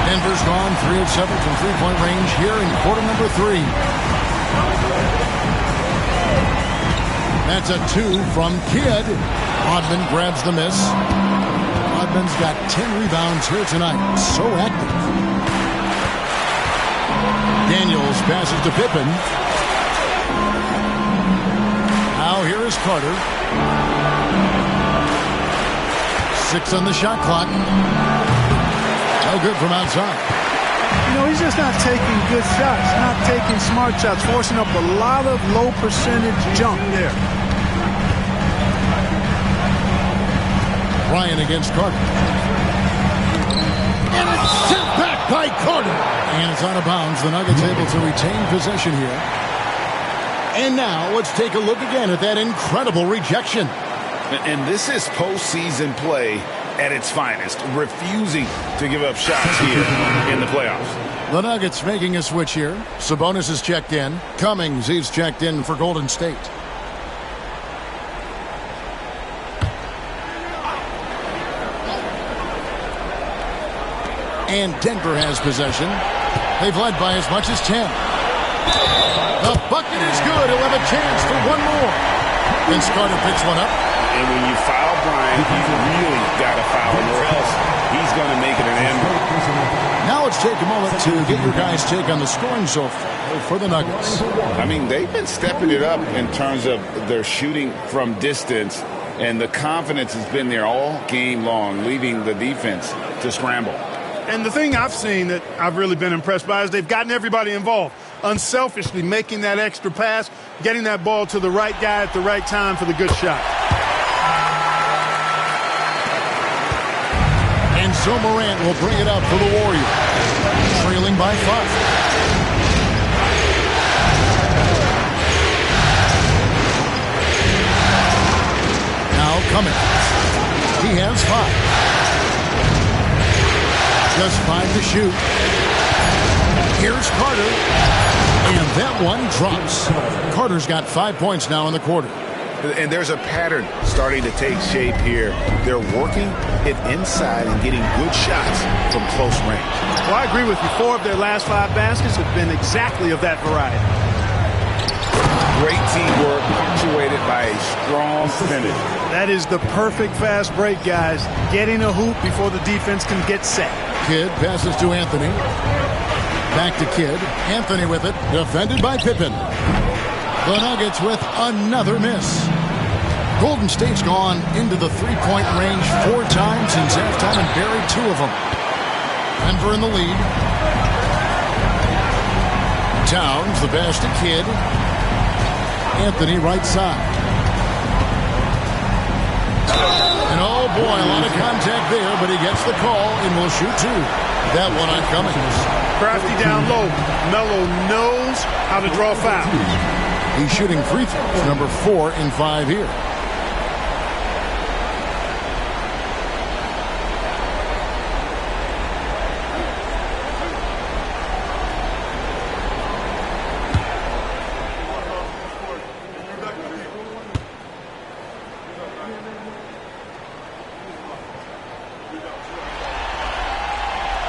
Denver's gone 3 of 7 from three-point range here in quarter number 3. That's a 2 from Kidd. Rodman grabs the miss. Rodman's got 10 rebounds here tonight. So active. Daniels passes to Pippen. Now here is Carter. 6 on the shot clock. No good from outside. You know, he's just not taking good shots, not taking smart shots, forcing up a lot of low percentage jump there. Ryan against Carter. And it's sent back by Carter. And it's out of bounds. The Nuggets able to retain possession here. And now let's take a look again at that incredible rejection. And this is postseason play at its finest, refusing to give up shots here in the playoffs. The Nuggets making a switch here. Sabonis is checked in. Cummings, he's checked in for Golden State. And Denver has possession. They've led by as much as 10. The bucket is good. He'll have a chance for one more. Vince Carter picks one up. And when you foul Bryant, you've really got to foul him, or else he's going to make it an end. Now let's take a moment to get your guys' take on the scoring so far for the Nuggets. I mean, they've been stepping it up in terms of their shooting from distance, and the confidence has been there all game long, leaving the defense to scramble. And the thing I've seen that I've really been impressed by is they've gotten everybody involved, unselfishly making that extra pass, getting that ball to the right guy at the right time for the good shot. And so Morant will bring it up for the Warriors, trailing by 5. Now Cummings. He has 5. Just 5 to shoot. Here's Carter. And that one drops. Carter's got 5 points now in the quarter. And there's a pattern starting to take shape here. They're working it inside and getting good shots from close range. Well, I agree with you. 4 of their last 5 baskets have been exactly of that variety. Great teamwork, punctuated by a strong finish. That is the perfect fast break, guys. Getting a hoop before the defense can get set. Kidd passes to Anthony. Back to Kidd. Anthony with it. Defended by Pippen. The Nuggets with another miss. Golden State's gone into the three-point range 4 times since halftime and buried 2 of them. Denver in the lead. Towns, the pass to Kidd. Anthony right side. And oh boy, a lot of contact there, but he gets the call and will shoot 2. That one on Cummings. Crafty down low. Melo knows how to draw fouls. He's shooting free throws, number 4 in 5 here.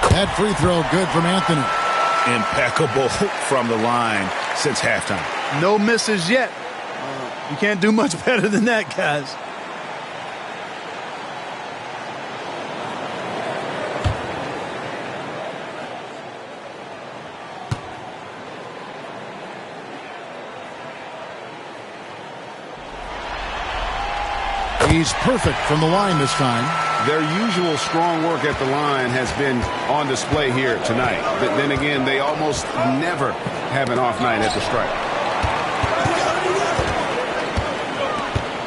That free throw good from Anthony. Impeccable from the line since halftime. No misses yet. You can't do much better than that, guys. He's perfect from the line this time. Their usual strong work at the line has been on display here tonight. But then again, they almost never have an off night at the stripe.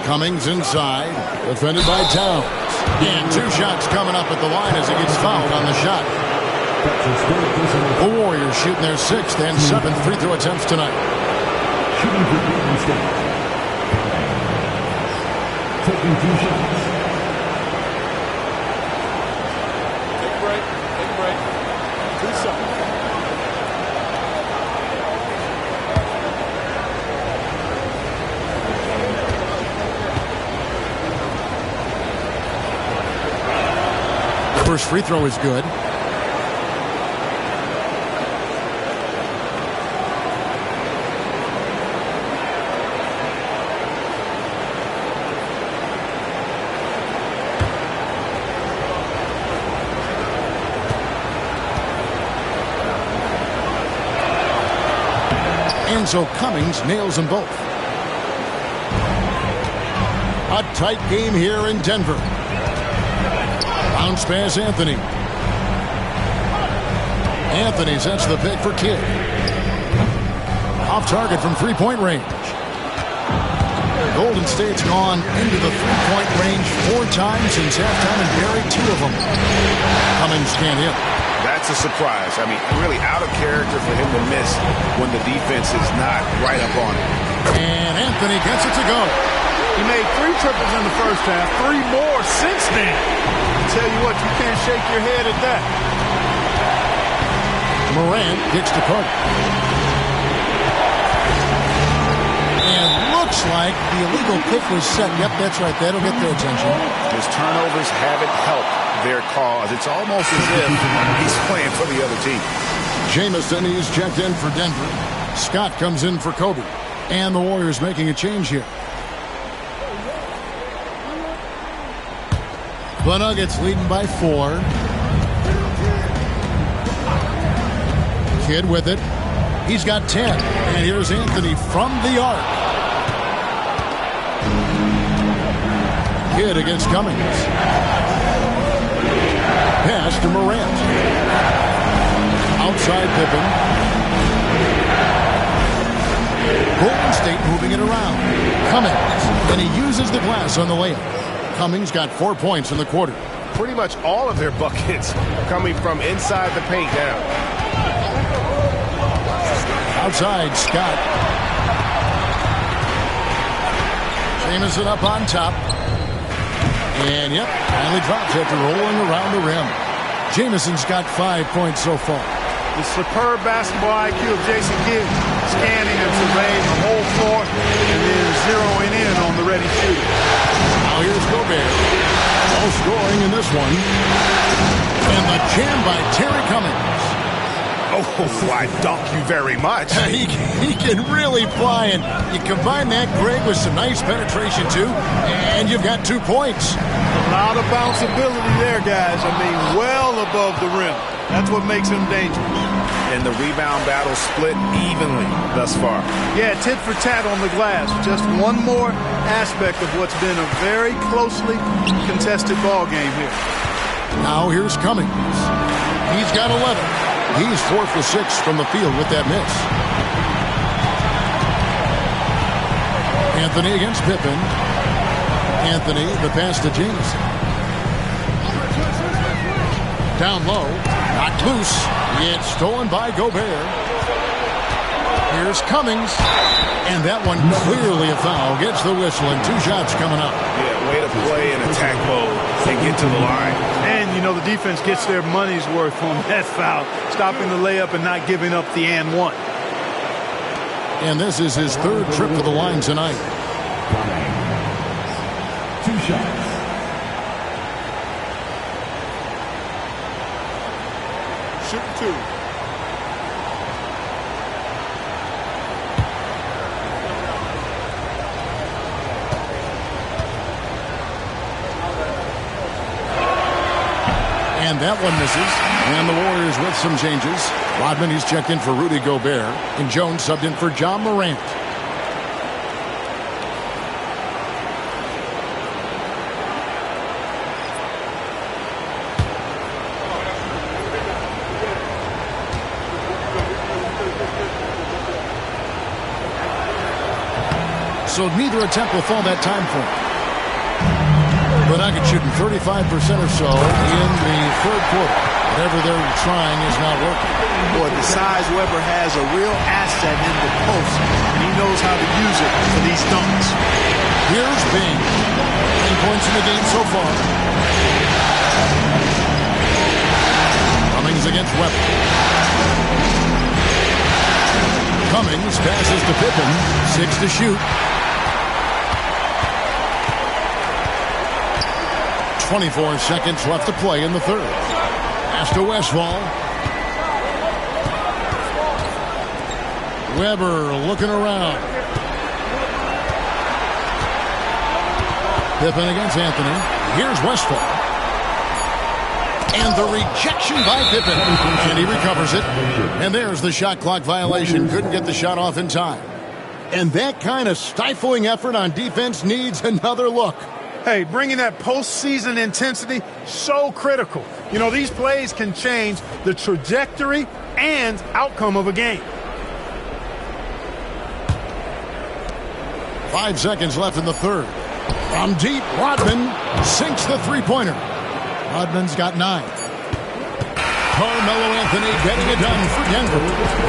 Cummings inside, defended by Towns. And 2 shots coming up at the line as he gets fouled on the shot. The Warriors shooting their 6th and 7th free throw attempts tonight. Shooting for Golden State. Taking 2 shots. First free throw is good. and so Cummings nails them both. A tight game here in Denver. Bounce pass, Anthony. Anthony sets the pick for Kidd. Off target from three-point range. Golden State's gone into the three-point range 4 times since halftime and buried 2 of them. Cummings can't hit. That's a surprise. I mean, really out of character for him to miss when the defense is not right up on it. And Anthony gets it to go. He made 3 triples in the first half, 3 more since then. I tell you what, you can't shake your head at that. Morant kicks to Carter. And looks like the illegal pick was set. Yep, that's right. That'll get their attention. His turnovers haven't helped their cause. It's almost as if he's playing for the other team. Jamison, he's checked in for Denver. Scott comes in for Kobe. And the Warriors making a change here. The Nuggets leading by 4. Kidd with it. He's got 10. And here's Anthony from the arc. Kidd against Cummings. Pass to Morant. Outside Pippen. Golden State moving it around. Cummings. And he uses the glass on the layup. Cummings got 4 points in the quarter. Pretty much all of their buckets coming from inside the paint now. Outside, Scott. Jamison up on top. And, yep, finally drops after rolling around the rim. Jamison's got 5 points so far. The superb basketball IQ of Jason Kidd, scanning and surveying the whole floor and then zeroing in on the ready shooter. Now here's Gobert. All scoring in this one. And the jam by Terry Cummings. Oh, I dunk you very much. He can really fly, and you combine that, Greg, with some nice penetration, too, and you've got 2 points. A lot of bounceability there, guys. I mean, well above the rim. That's what makes him dangerous. And the rebound battle split evenly thus far. Yeah, tit for tat on the glass. Just one more aspect of what's been a very closely contested ball game here. Now here's Cummings. He's got 11. He's 4 for 6 from the field with that miss. Anthony against Pippen. Anthony, the pass to Jamison. Down low, knocked loose. It's stolen by Gobert. Here's Cummings. And that one clearly a foul. Gets the whistle and 2 shots coming up. Yeah, way to play in attack mode and get to the line. And, you know, the defense gets their money's worth on that foul, stopping the layup and not giving up the and one. And this is his 3rd trip to the line tonight. 2 shots. Shoot 2. And that one misses. And the Warriors with some changes. Rodman, he's checked in for Rudy Gobert. And Jones subbed in for John Morant. So neither attempt will fall that time for him. The Nuggets shooting 35% or so in the 3rd quarter. Whatever they're trying is not working. Boy, the size Weber has a real asset in the post, and he knows how to use it for these dunks. Here's Bing. 10 points in the game so far. Cummings against Weber. Cummings passes to Pippen. 6 to shoot. 24 seconds left to play in the 3rd. Pass to Westphal. Weber looking around. Pippen against Anthony. Here's Westphal. And the rejection by Pippen. And he recovers it. And there's the shot clock violation. Couldn't get the shot off in time. And that kind of stifling effort on defense needs another look. Hey, bringing that postseason intensity, so critical. You know, these plays can change the trajectory and outcome of a game. 5 seconds left in the third. From deep, Rodman sinks the three-pointer. Rodman's got 9. Carmelo Anthony getting it done for Denver.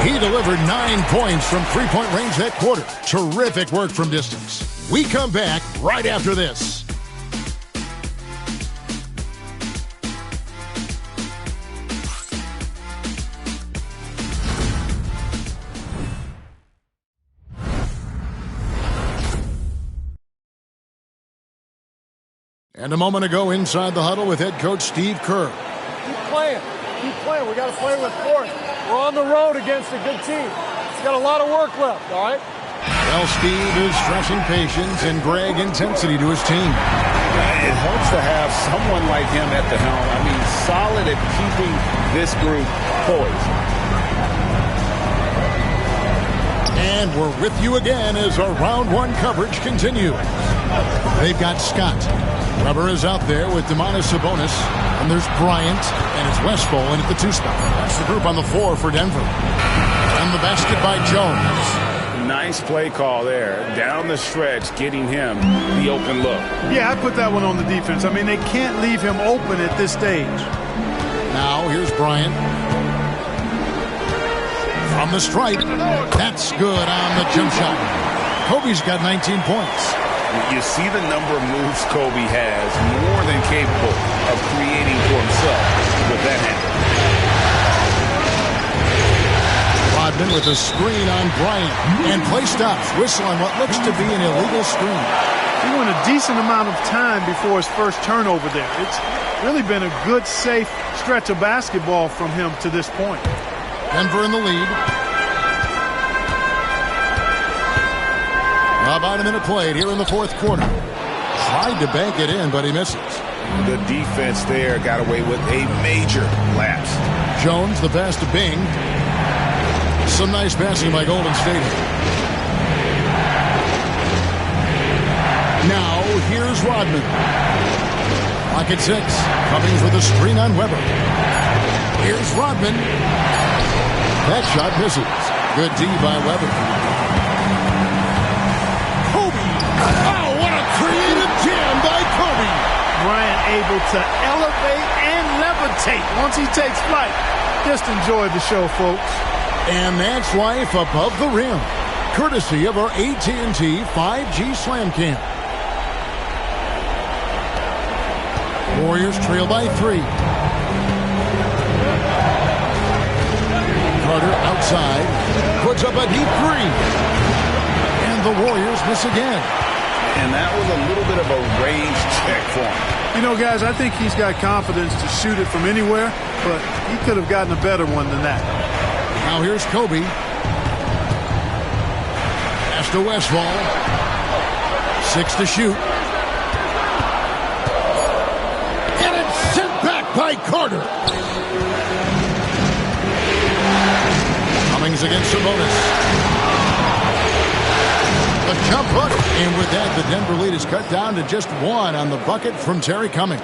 He delivered 9 points from three-point range that quarter. Terrific work from distance. We come back right after this. And a moment ago inside the huddle with head coach Steve Kerr. Keep playing. Keep playing. We got to play with force. We're on the road against a good team. It's got a lot of work left, all right? Well, Steve is stressing patience and Greg intensity to his team. It helps to have someone like him at the helm. I mean, solid at keeping this group poised. And we're with you again as our round one coverage continues. They've got Scott. Weber is out there with Domantas Sabonis. And there's Bryant, and it's Westphal in at the 2 spot. That's the group on the floor for Denver. And the basket by Jones. Nice play call there. Down the stretch, getting him the open look. Yeah, I put that one on the defense. I mean, they can't leave him open at this stage. Now, here's Bryant. From the stripe. That's good on the jump shot. Kobe's got 19 points. You see the number of moves Kobe has, more than capable of creating for himself with that handle. Rodman with a screen on Bryant. And play stops. Whistle on what looks to be an illegal screen. He went a decent amount of time before his first turnover there. It's really been a good, safe stretch of basketball from him to this point. Denver in the lead. About a minute played here in the fourth quarter. Tried to bank it in, but he misses. The defense there got away with a major lapse. Jones, the pass to Bing. Some nice passing by Golden State. Now, here's Rodman. Clock at 6. Cummings with a screen on Weber. Here's Rodman. That shot misses. Good D by Weber. Oh, what a creative jam by Kobe. Bryant able to elevate and levitate once he takes flight. Just enjoy the show, folks. And that's life above the rim, courtesy of our AT&T 5G Slam Cam. Warriors trail by 3. Carter outside, puts up a deep 3. And the Warriors miss again. And that was a little bit of a range check for him. You know, guys, I think he's got confidence to shoot it from anywhere, but he could have gotten a better one than that. Now here's Kobe. Pass to Westphal. 6 to shoot. And it's sent back by Carter. Cummings against Sabonis. A jump hook. And with that, the Denver lead is cut down to just 1 on the bucket from Terry Cummings.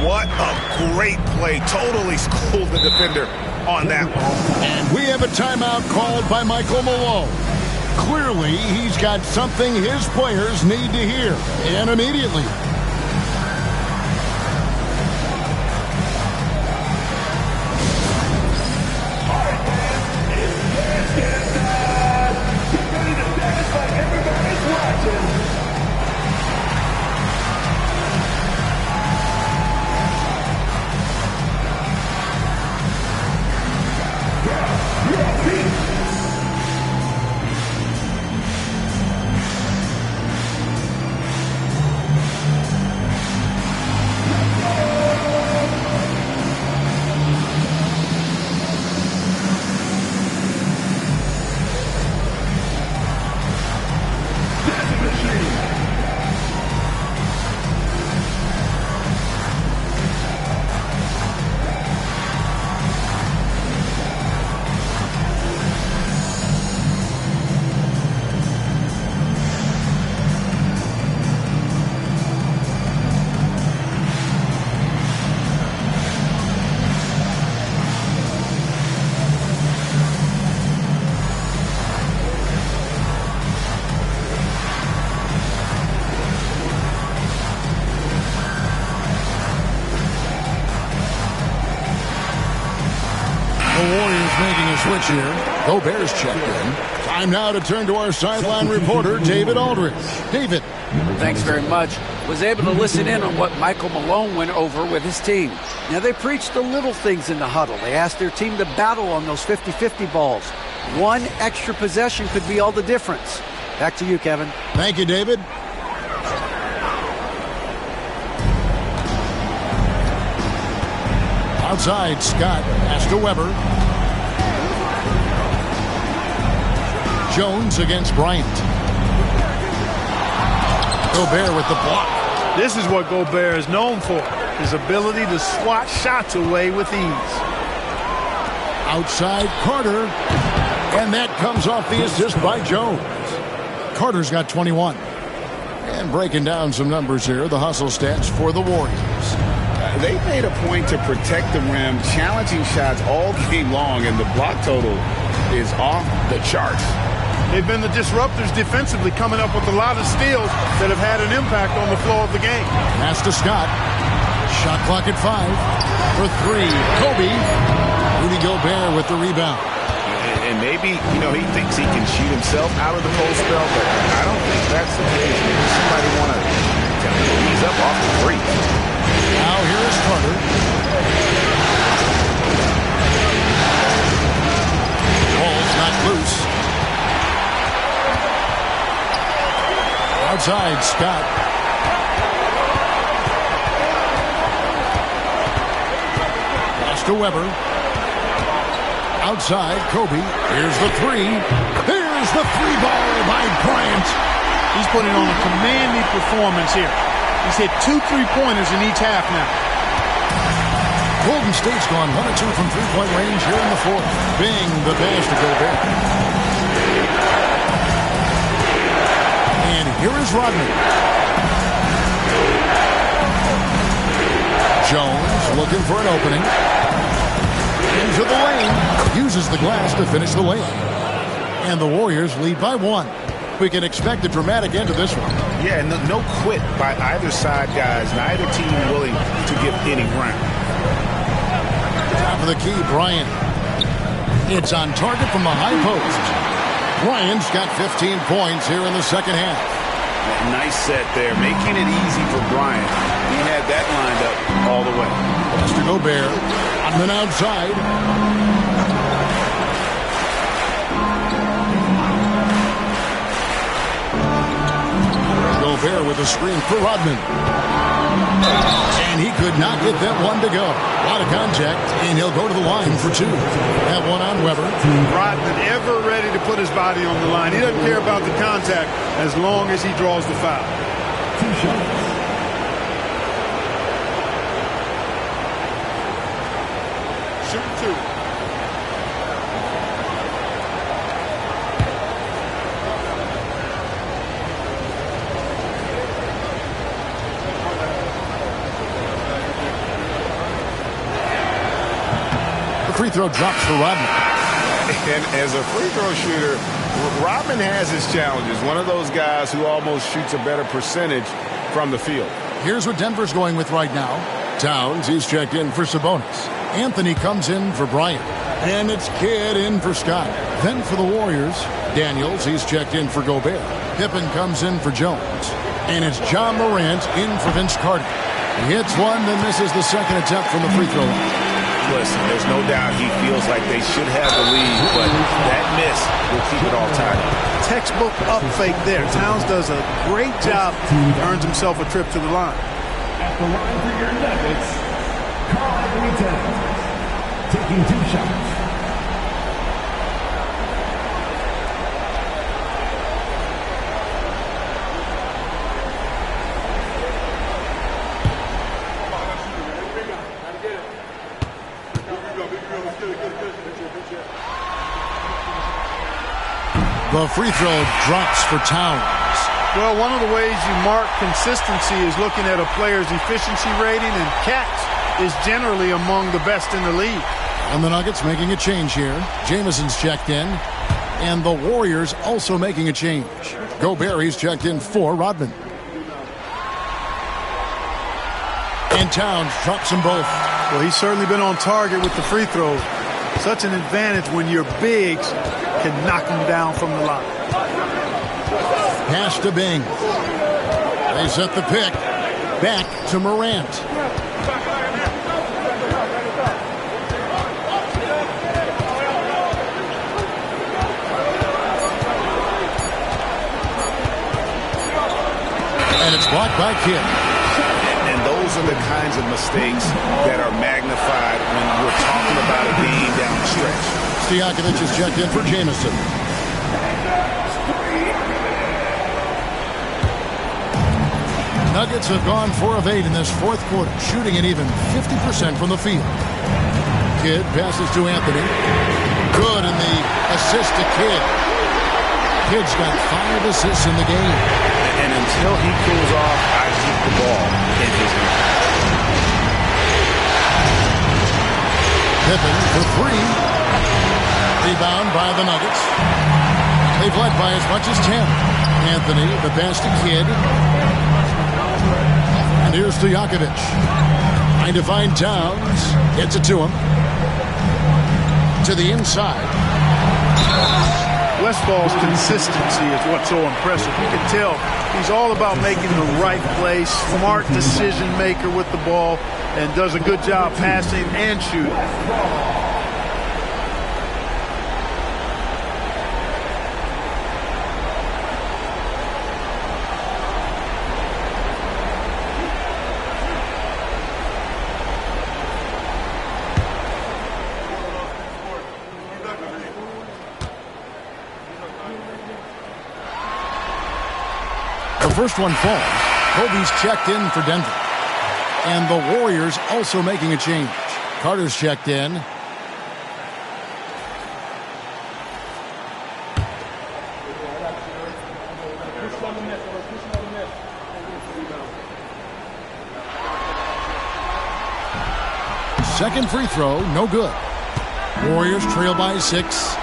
What a great play. Totally schooled the defender on that one. And we have a timeout called by Michael Malone. Clearly, he's got something his players need to hear. And immediately. The Warriors making a switch here. Gobert's checked in. Time now to turn to our sideline reporter, David Aldridge. David. Thanks very much. Was able to listen in on what Michael Malone went over with his team. Now, they preached the little things in the huddle. They asked their team to battle on those 50-50 balls. One extra possession could be all the difference. Back to you, Kevin. Thank you, David. Outside, Scott. Pass to Weber. Jones against Bryant. Gobert with the block. This is what Gobert is known for. His ability to swat shots away with ease. Outside, Carter. And that comes off the assist by Jones. Carter's got 21. And breaking down some numbers here, the hustle stats for the Warriors. They made a point to protect the rim, challenging shots all game long, and the block total is off the charts. They've been the disruptors defensively, coming up with a lot of steals that have had an impact on the flow of the game. Pass to Scott. Shot clock at 5. For 3, Kobe. Rudy Gobert with the rebound. And maybe, he thinks he can shoot himself out of the post spell, but I don't think that's the case. Maybe somebody want to ease up off the three. Now here is Carter. Ball's not loose. Outside, Scott. Pass to Weber. Outside, Kobe. Here's the 3. Here's the 3 ball by Bryant. He's putting on a commanding performance here. He's hit 2 3-pointers in each half now. Golden State's gone 1 of 2 from three-point range here in the 4th. Bing, the pass to Gobert. And here is Rodman. Jones looking for an opening. Into the lane. Uses the glass to finish the layup. And the Warriors lead by 1. We can expect a dramatic end to this one. Yeah, no quit by either side, guys. Neither team willing to give any ground. Top of the key, Bryant. It's on target from the high post. Bryant's got 15 points here in the second half. Nice set there, making it easy for Bryant. He had that lined up all the way. Pass to Gobert. On the outside. Gobert with a screen for Rodman. And he could not get that one to go. A lot of contact, and he'll go to the line for 2. That one on Weber. Rodman ever ready to put his body on the line. He doesn't care about the contact as long as he draws the foul. 2 shots. Shoot 2. Free throw drops for Rodman. And as a free throw shooter, Rodman has his challenges. One of those guys who almost shoots a better percentage from the field. Here's what Denver's going with right now. Towns, he's checked in for Sabonis. Anthony comes in for Bryant. And it's Kidd in for Scott. Then for the Warriors, Daniels, he's checked in for Gobert. Pippen comes in for Jones. And it's John Morant in for Vince Carter. He hits one, then misses the second attempt from the free throw line. Listen, there's no doubt he feels like they should have the lead, but that miss will keep it all tied. Textbook up fake there. Towns does a great job. Earns himself a trip to the line. At the line for your Nuggets, Karl-Anthony Towns, taking 2 shots. The free throw drops for Towns. Well, one of the ways you mark consistency is looking at a player's efficiency rating, and catch is generally among the best in the league. And the Nuggets making a change here. Jameson's checked in. And the Warriors also making a change. Gobert's checked in for Rodman. And Towns drops them both. Well, he's certainly been on target with the free throws. Such an advantage when your bigs can knock them down from the line. Pass to Bing. They set the pick. Back to Morant. And it's blocked by Kidd. And those are the kinds of mistakes that are magnified when we're talking about a game down the stretch. Stojakovic is checked in for Jamison. Nuggets have gone 4 of 8 in this fourth quarter, shooting an even 50% from the field. Kidd passes to Anthony. Good in the assist to Kidd. Kidd's got 5 assists in the game. And until he cools off, I keep the ball in his hand. Pippen for 3. Rebound by the Nuggets. They've led by as much as 10. Anthony, the pass to Kidd. And here's Stojakovic. Trying to find Towns. Gets it to him. To the inside. Westfall's consistency is what's so impressive. You can tell he's all about making the right play, smart decision maker with the ball, and does a good job passing and shooting. The first one falls. Kobe's checked in for Denver. And the Warriors also making a change. Carter's checked in. Second free throw, no good. Warriors trail by 6.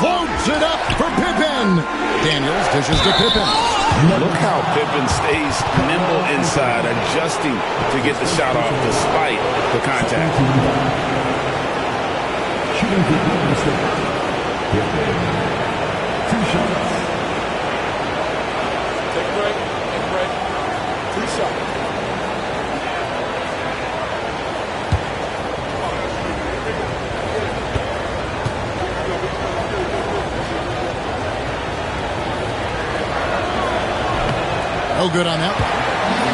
Floats it up for Pippen. Daniels dishes to Pippen. Look how Pippen stays nimble inside, adjusting to get the shot off despite the contact. Shooting for Golden State. Pippen. 2 shots. Take a break. Take a break. 2 shots. No good on that one.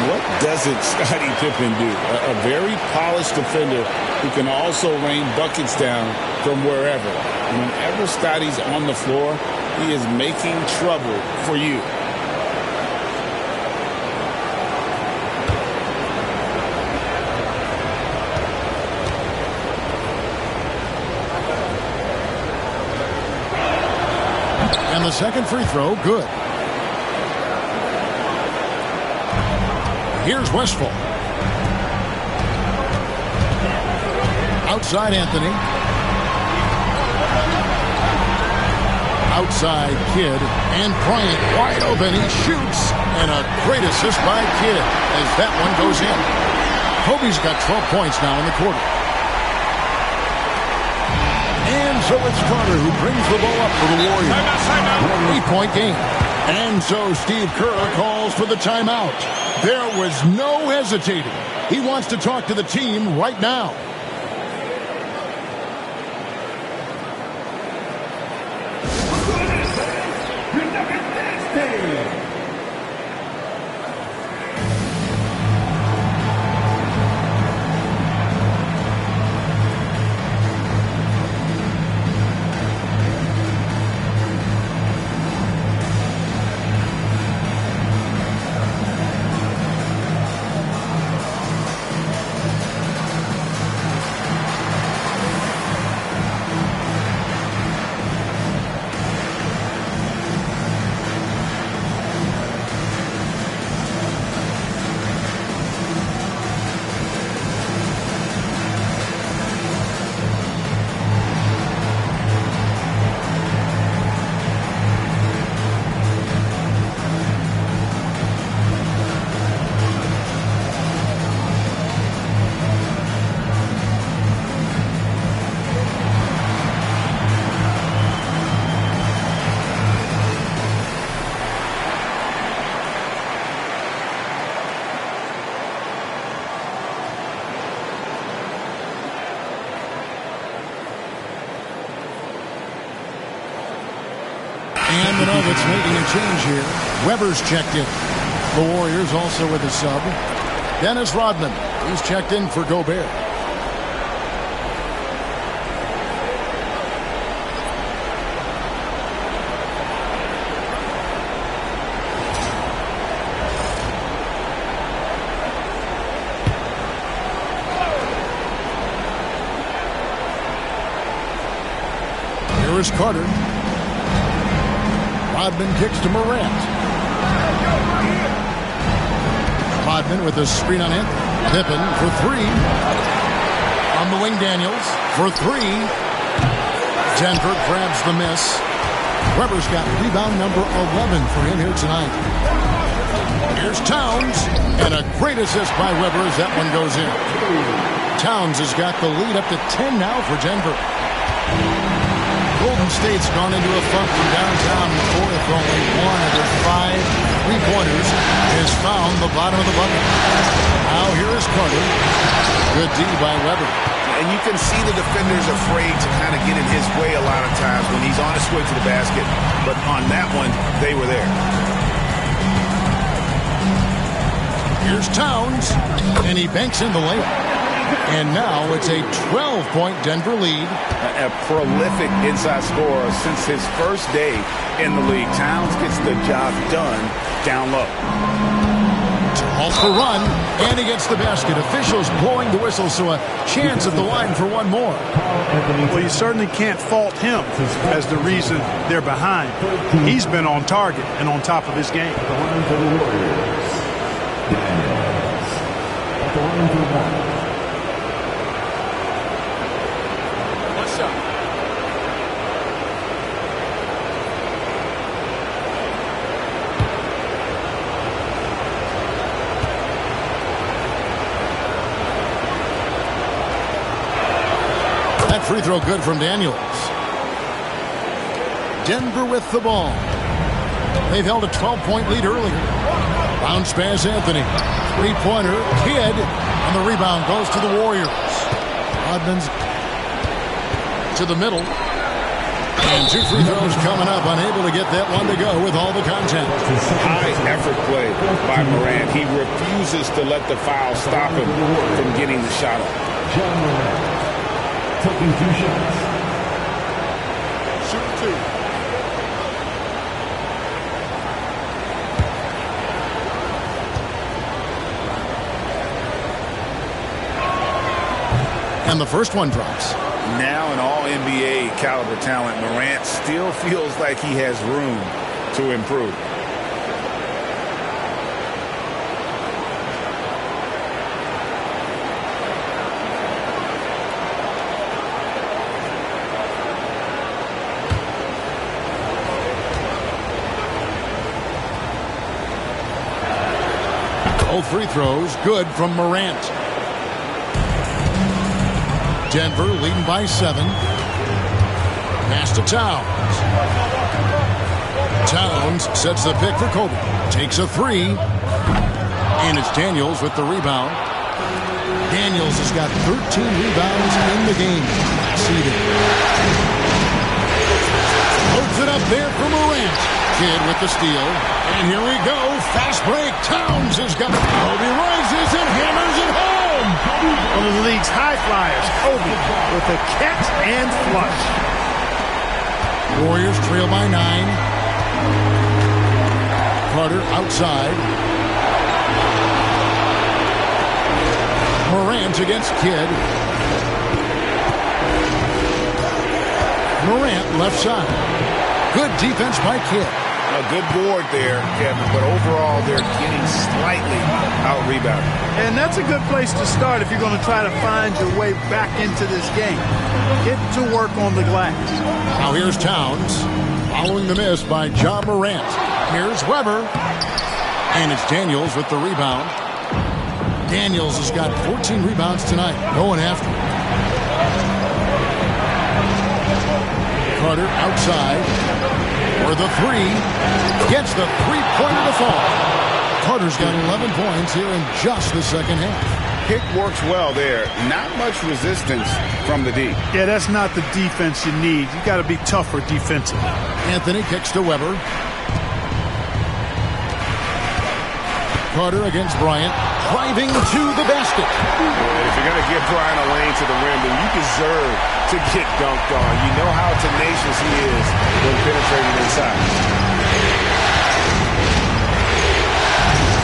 What doesn't Scottie Pippen do? A very polished defender who can also rain buckets down from wherever. And whenever Scottie's on the floor, he is making trouble for you. And the second free throw, good. Here's Westphal. Outside Anthony. Outside Kidd. And Bryant wide open. He shoots. And a great assist by Kidd as that one goes in. Kobe's got 12 points now in the quarter. And so it's Carter who brings the ball up for the Warriors. 3-point game. And so Steve Kerr calls for the timeout. There was no hesitating. He wants to talk to the team right now. And the Nuggets making a change here. Weber's checked in. The Warriors also with a sub. Dennis Rodman. He's checked in for Gobert. Here is Carter. Rodman kicks to Morant. Rodman with a screen on it. Pippen for three. On the wing, Daniels for three. Denver grabs the miss. Weber's got rebound number 11 for him here tonight. Here's Towns. And a great assist by Weber as that one goes in. Towns has got the lead up to 10 now for Denver. Golden State's gone into a funk from downtown in the fourth. Only one of their 5 3-pointers has found the bottom of the bucket. Now here is Carter. Good D by Weber. And you can see the defender's afraid to kind of get in his way a lot of times when he's on his way to the basket. But on that one, they were there. Here's Towns. And he banks in the layup. And now it's a 12-point Denver lead. A prolific inside scorer since his first day in the league. Towns gets the job done down low. To halt the run, and he gets the basket. Officials blowing the whistle, so a chance at the line for one more. Well, you certainly can't fault him as the reason they're behind. He's been on target and on top of his game. The line for the Warriors. Daniels. At the line for one. That free throw good from Daniels. Denver with the ball. They've held a 12-point lead earlier. Bounce pass Anthony. Three-pointer. Kidd on the rebound goes to the Warriors. Rodman's to the middle. And 2 free throws coming up. Unable to get that one to go with all the contact. High effort play by Morant. He refuses to let the foul stop him from getting the shot off. John Morant taking 2 shots. Shoot 2. And the first one drops. Now an all-NBA caliber talent, Morant still feels like he has room to improve. Both free throws good from Morant. Denver leading by 7. Pass to Towns. Towns sets the pick for Kobe. Takes a 3. And it's Daniels with the rebound. Daniels has got 13 rebounds in the game. Seated. Loads it up there for Morant. Kidd with the steal. And here we go. Fast break. Towns has got it. Kobe rises and hammers it home. One of the league's high flyers, Kobe, with a catch and flush. Warriors trail by 9. Carter outside. Morant against Kidd. Morant left side. Good defense by Kidd. A good board there, Kevin, but overall they're getting slightly out-rebounded. And that's a good place to start if you're going to try to find your way back into this game. Get to work on the glass. Now here's Towns, following the miss by Ja Morant. Here's Weber, and it's Daniels with the rebound. Daniels has got 14 rebounds tonight, going after him. Carter outside. For the 3, gets the 3-pointer to fall. Carter's got 11 points here in just the second half. Pick works well there. Not much resistance from the D. Yeah, that's not the defense you need. You got to be tougher defensively. Anthony kicks to Weber. Carter against Bryant. Driving to the basket. And if you're going to give Bryant a lane to the rim, then you deserve to get dunked on. You know how tenacious he is when penetrating inside.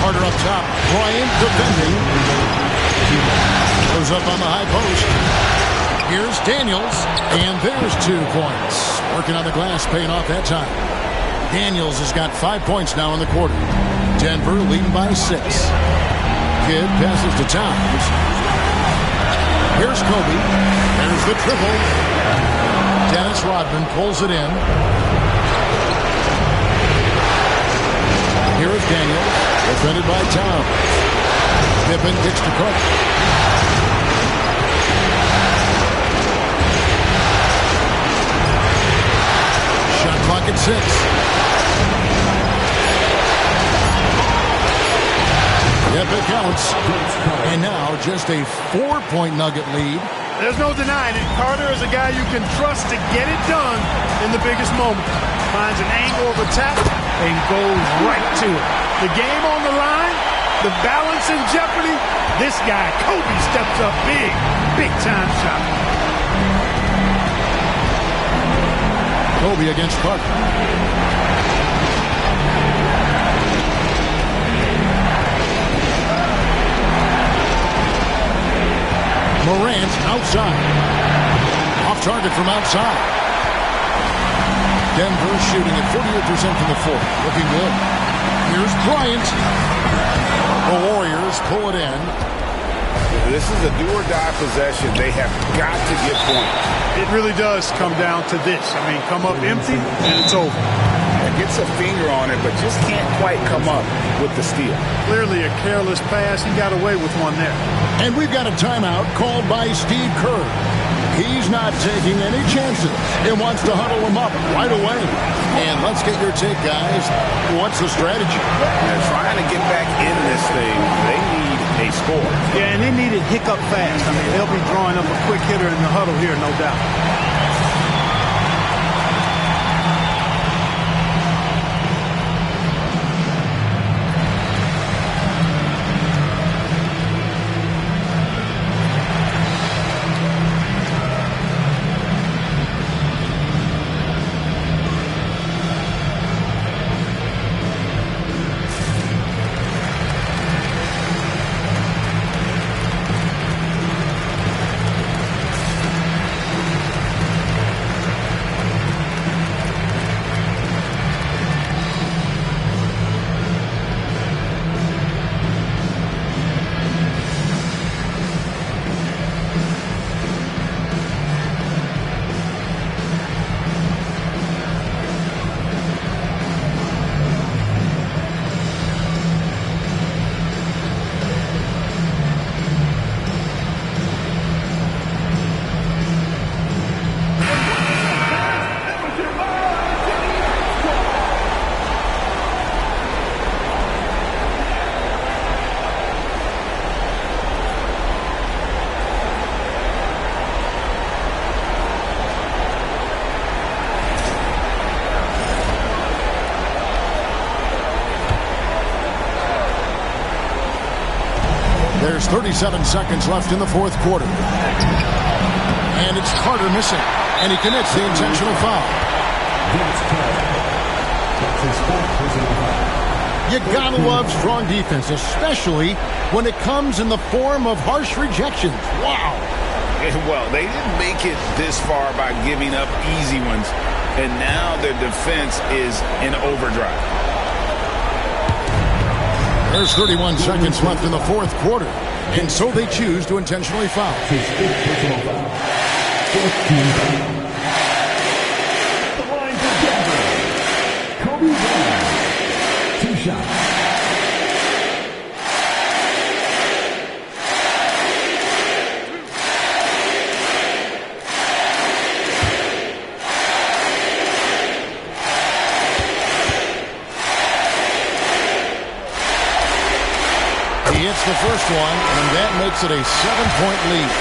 Carter up top. Bryant defending. Goes up on the high post. Here's Daniels. And there's 2 points. Working on the glass, paying off that time. Daniels has got 5 points now in the quarter. Denver leading by 6. Kidd passes to Towns. Here's Kobe. There's the triple. Dennis Rodman pulls it in. Here is Daniels. Defended by Towns. Pippen kicks to Cook. Shot clock at 6. Yep, it counts. And now just a 4-point Nugget lead. There's no denying it. Carter is a guy you can trust to get it done in the biggest moment. Finds an angle of attack and goes right to it. The game on the line, the balance in jeopardy. This guy, Kobe, steps up big, big time shot. Kobe against Carter. Morant outside. Off target from outside. Denver shooting at 48% from the floor. Looking good. Here's Bryant. The Warriors pull it in. This is a do-or-die possession. They have got to get points. It really does come down to this. I mean, come up empty, and it's over. Gets a finger on it, but just can't quite come up with the steal. Clearly a careless pass. He got away with one there. And we've got a timeout called by Steve Kerr. He's not taking any chances. He wants to huddle them up right away. And let's get your take, guys. What's the strategy? They're trying to get back in this thing. They need a score. Yeah, and they need it hiccup fast. I mean, they'll be drawing up a quick hitter in the huddle here, no doubt. There's 37 seconds left in the fourth quarter. And it's Carter missing. And he commits the intentional foul. You gotta love strong defense, especially when it comes in the form of harsh rejections. Wow. Well, they didn't make it this far by giving up easy ones. And now their defense is in overdrive. There's 31 seconds left in the fourth quarter. And so they choose to intentionally foul. The line for Denver. Kobe Bryant. 2 shots. He hits the first one, and that makes it a 7-point lead.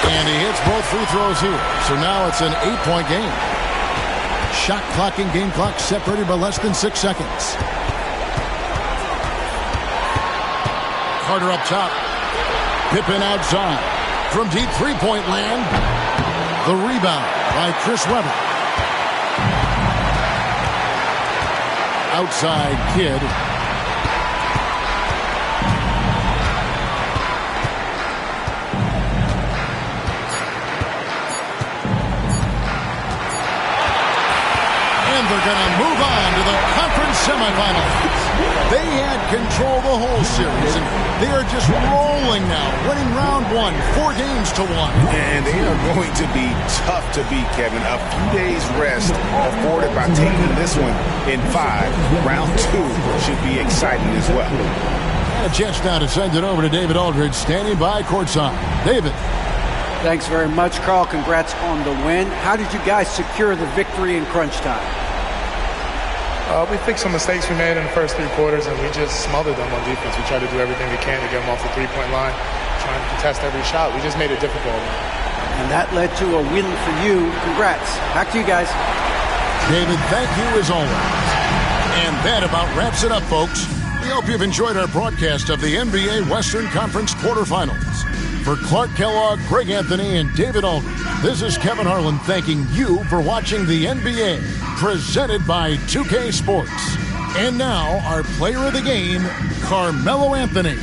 And he hits both free throws here. So now it's an 8-point game. Shot clock and game clock separated by less than 6 seconds. Carter up top. Pippen outside. From deep three-point land. The rebound by Chris Webber. Outside Kidd. They're going to move on to the conference semifinals. They had control the whole series, and they are just rolling now, winning round 1, 4 games to 1. And they are going to be tough to beat, Kevin. A few days rest afforded by taking this one in 5. Round 2 should be exciting as well. And a chance now to send it over to David Aldridge, standing by courtside. David. Thanks very much, Carl. Congrats on the win. How did you guys secure the victory in crunch time? We fixed some mistakes we made in the first 3 quarters, and we just smothered them on defense. We tried to do everything we can to get them off the three-point line, trying to contest every shot. We just made it difficult. And that led to a win for you. Congrats. Back to you guys. David, thank you as always. And that about wraps it up, folks. We hope you've enjoyed our broadcast of the NBA Western Conference quarterfinals. For Clark Kellogg, Greg Anthony, and David Aldridge, this is Kevin Harlan thanking you for watching the NBA, presented by 2K Sports. And now, our player of the game, Carmelo Anthony.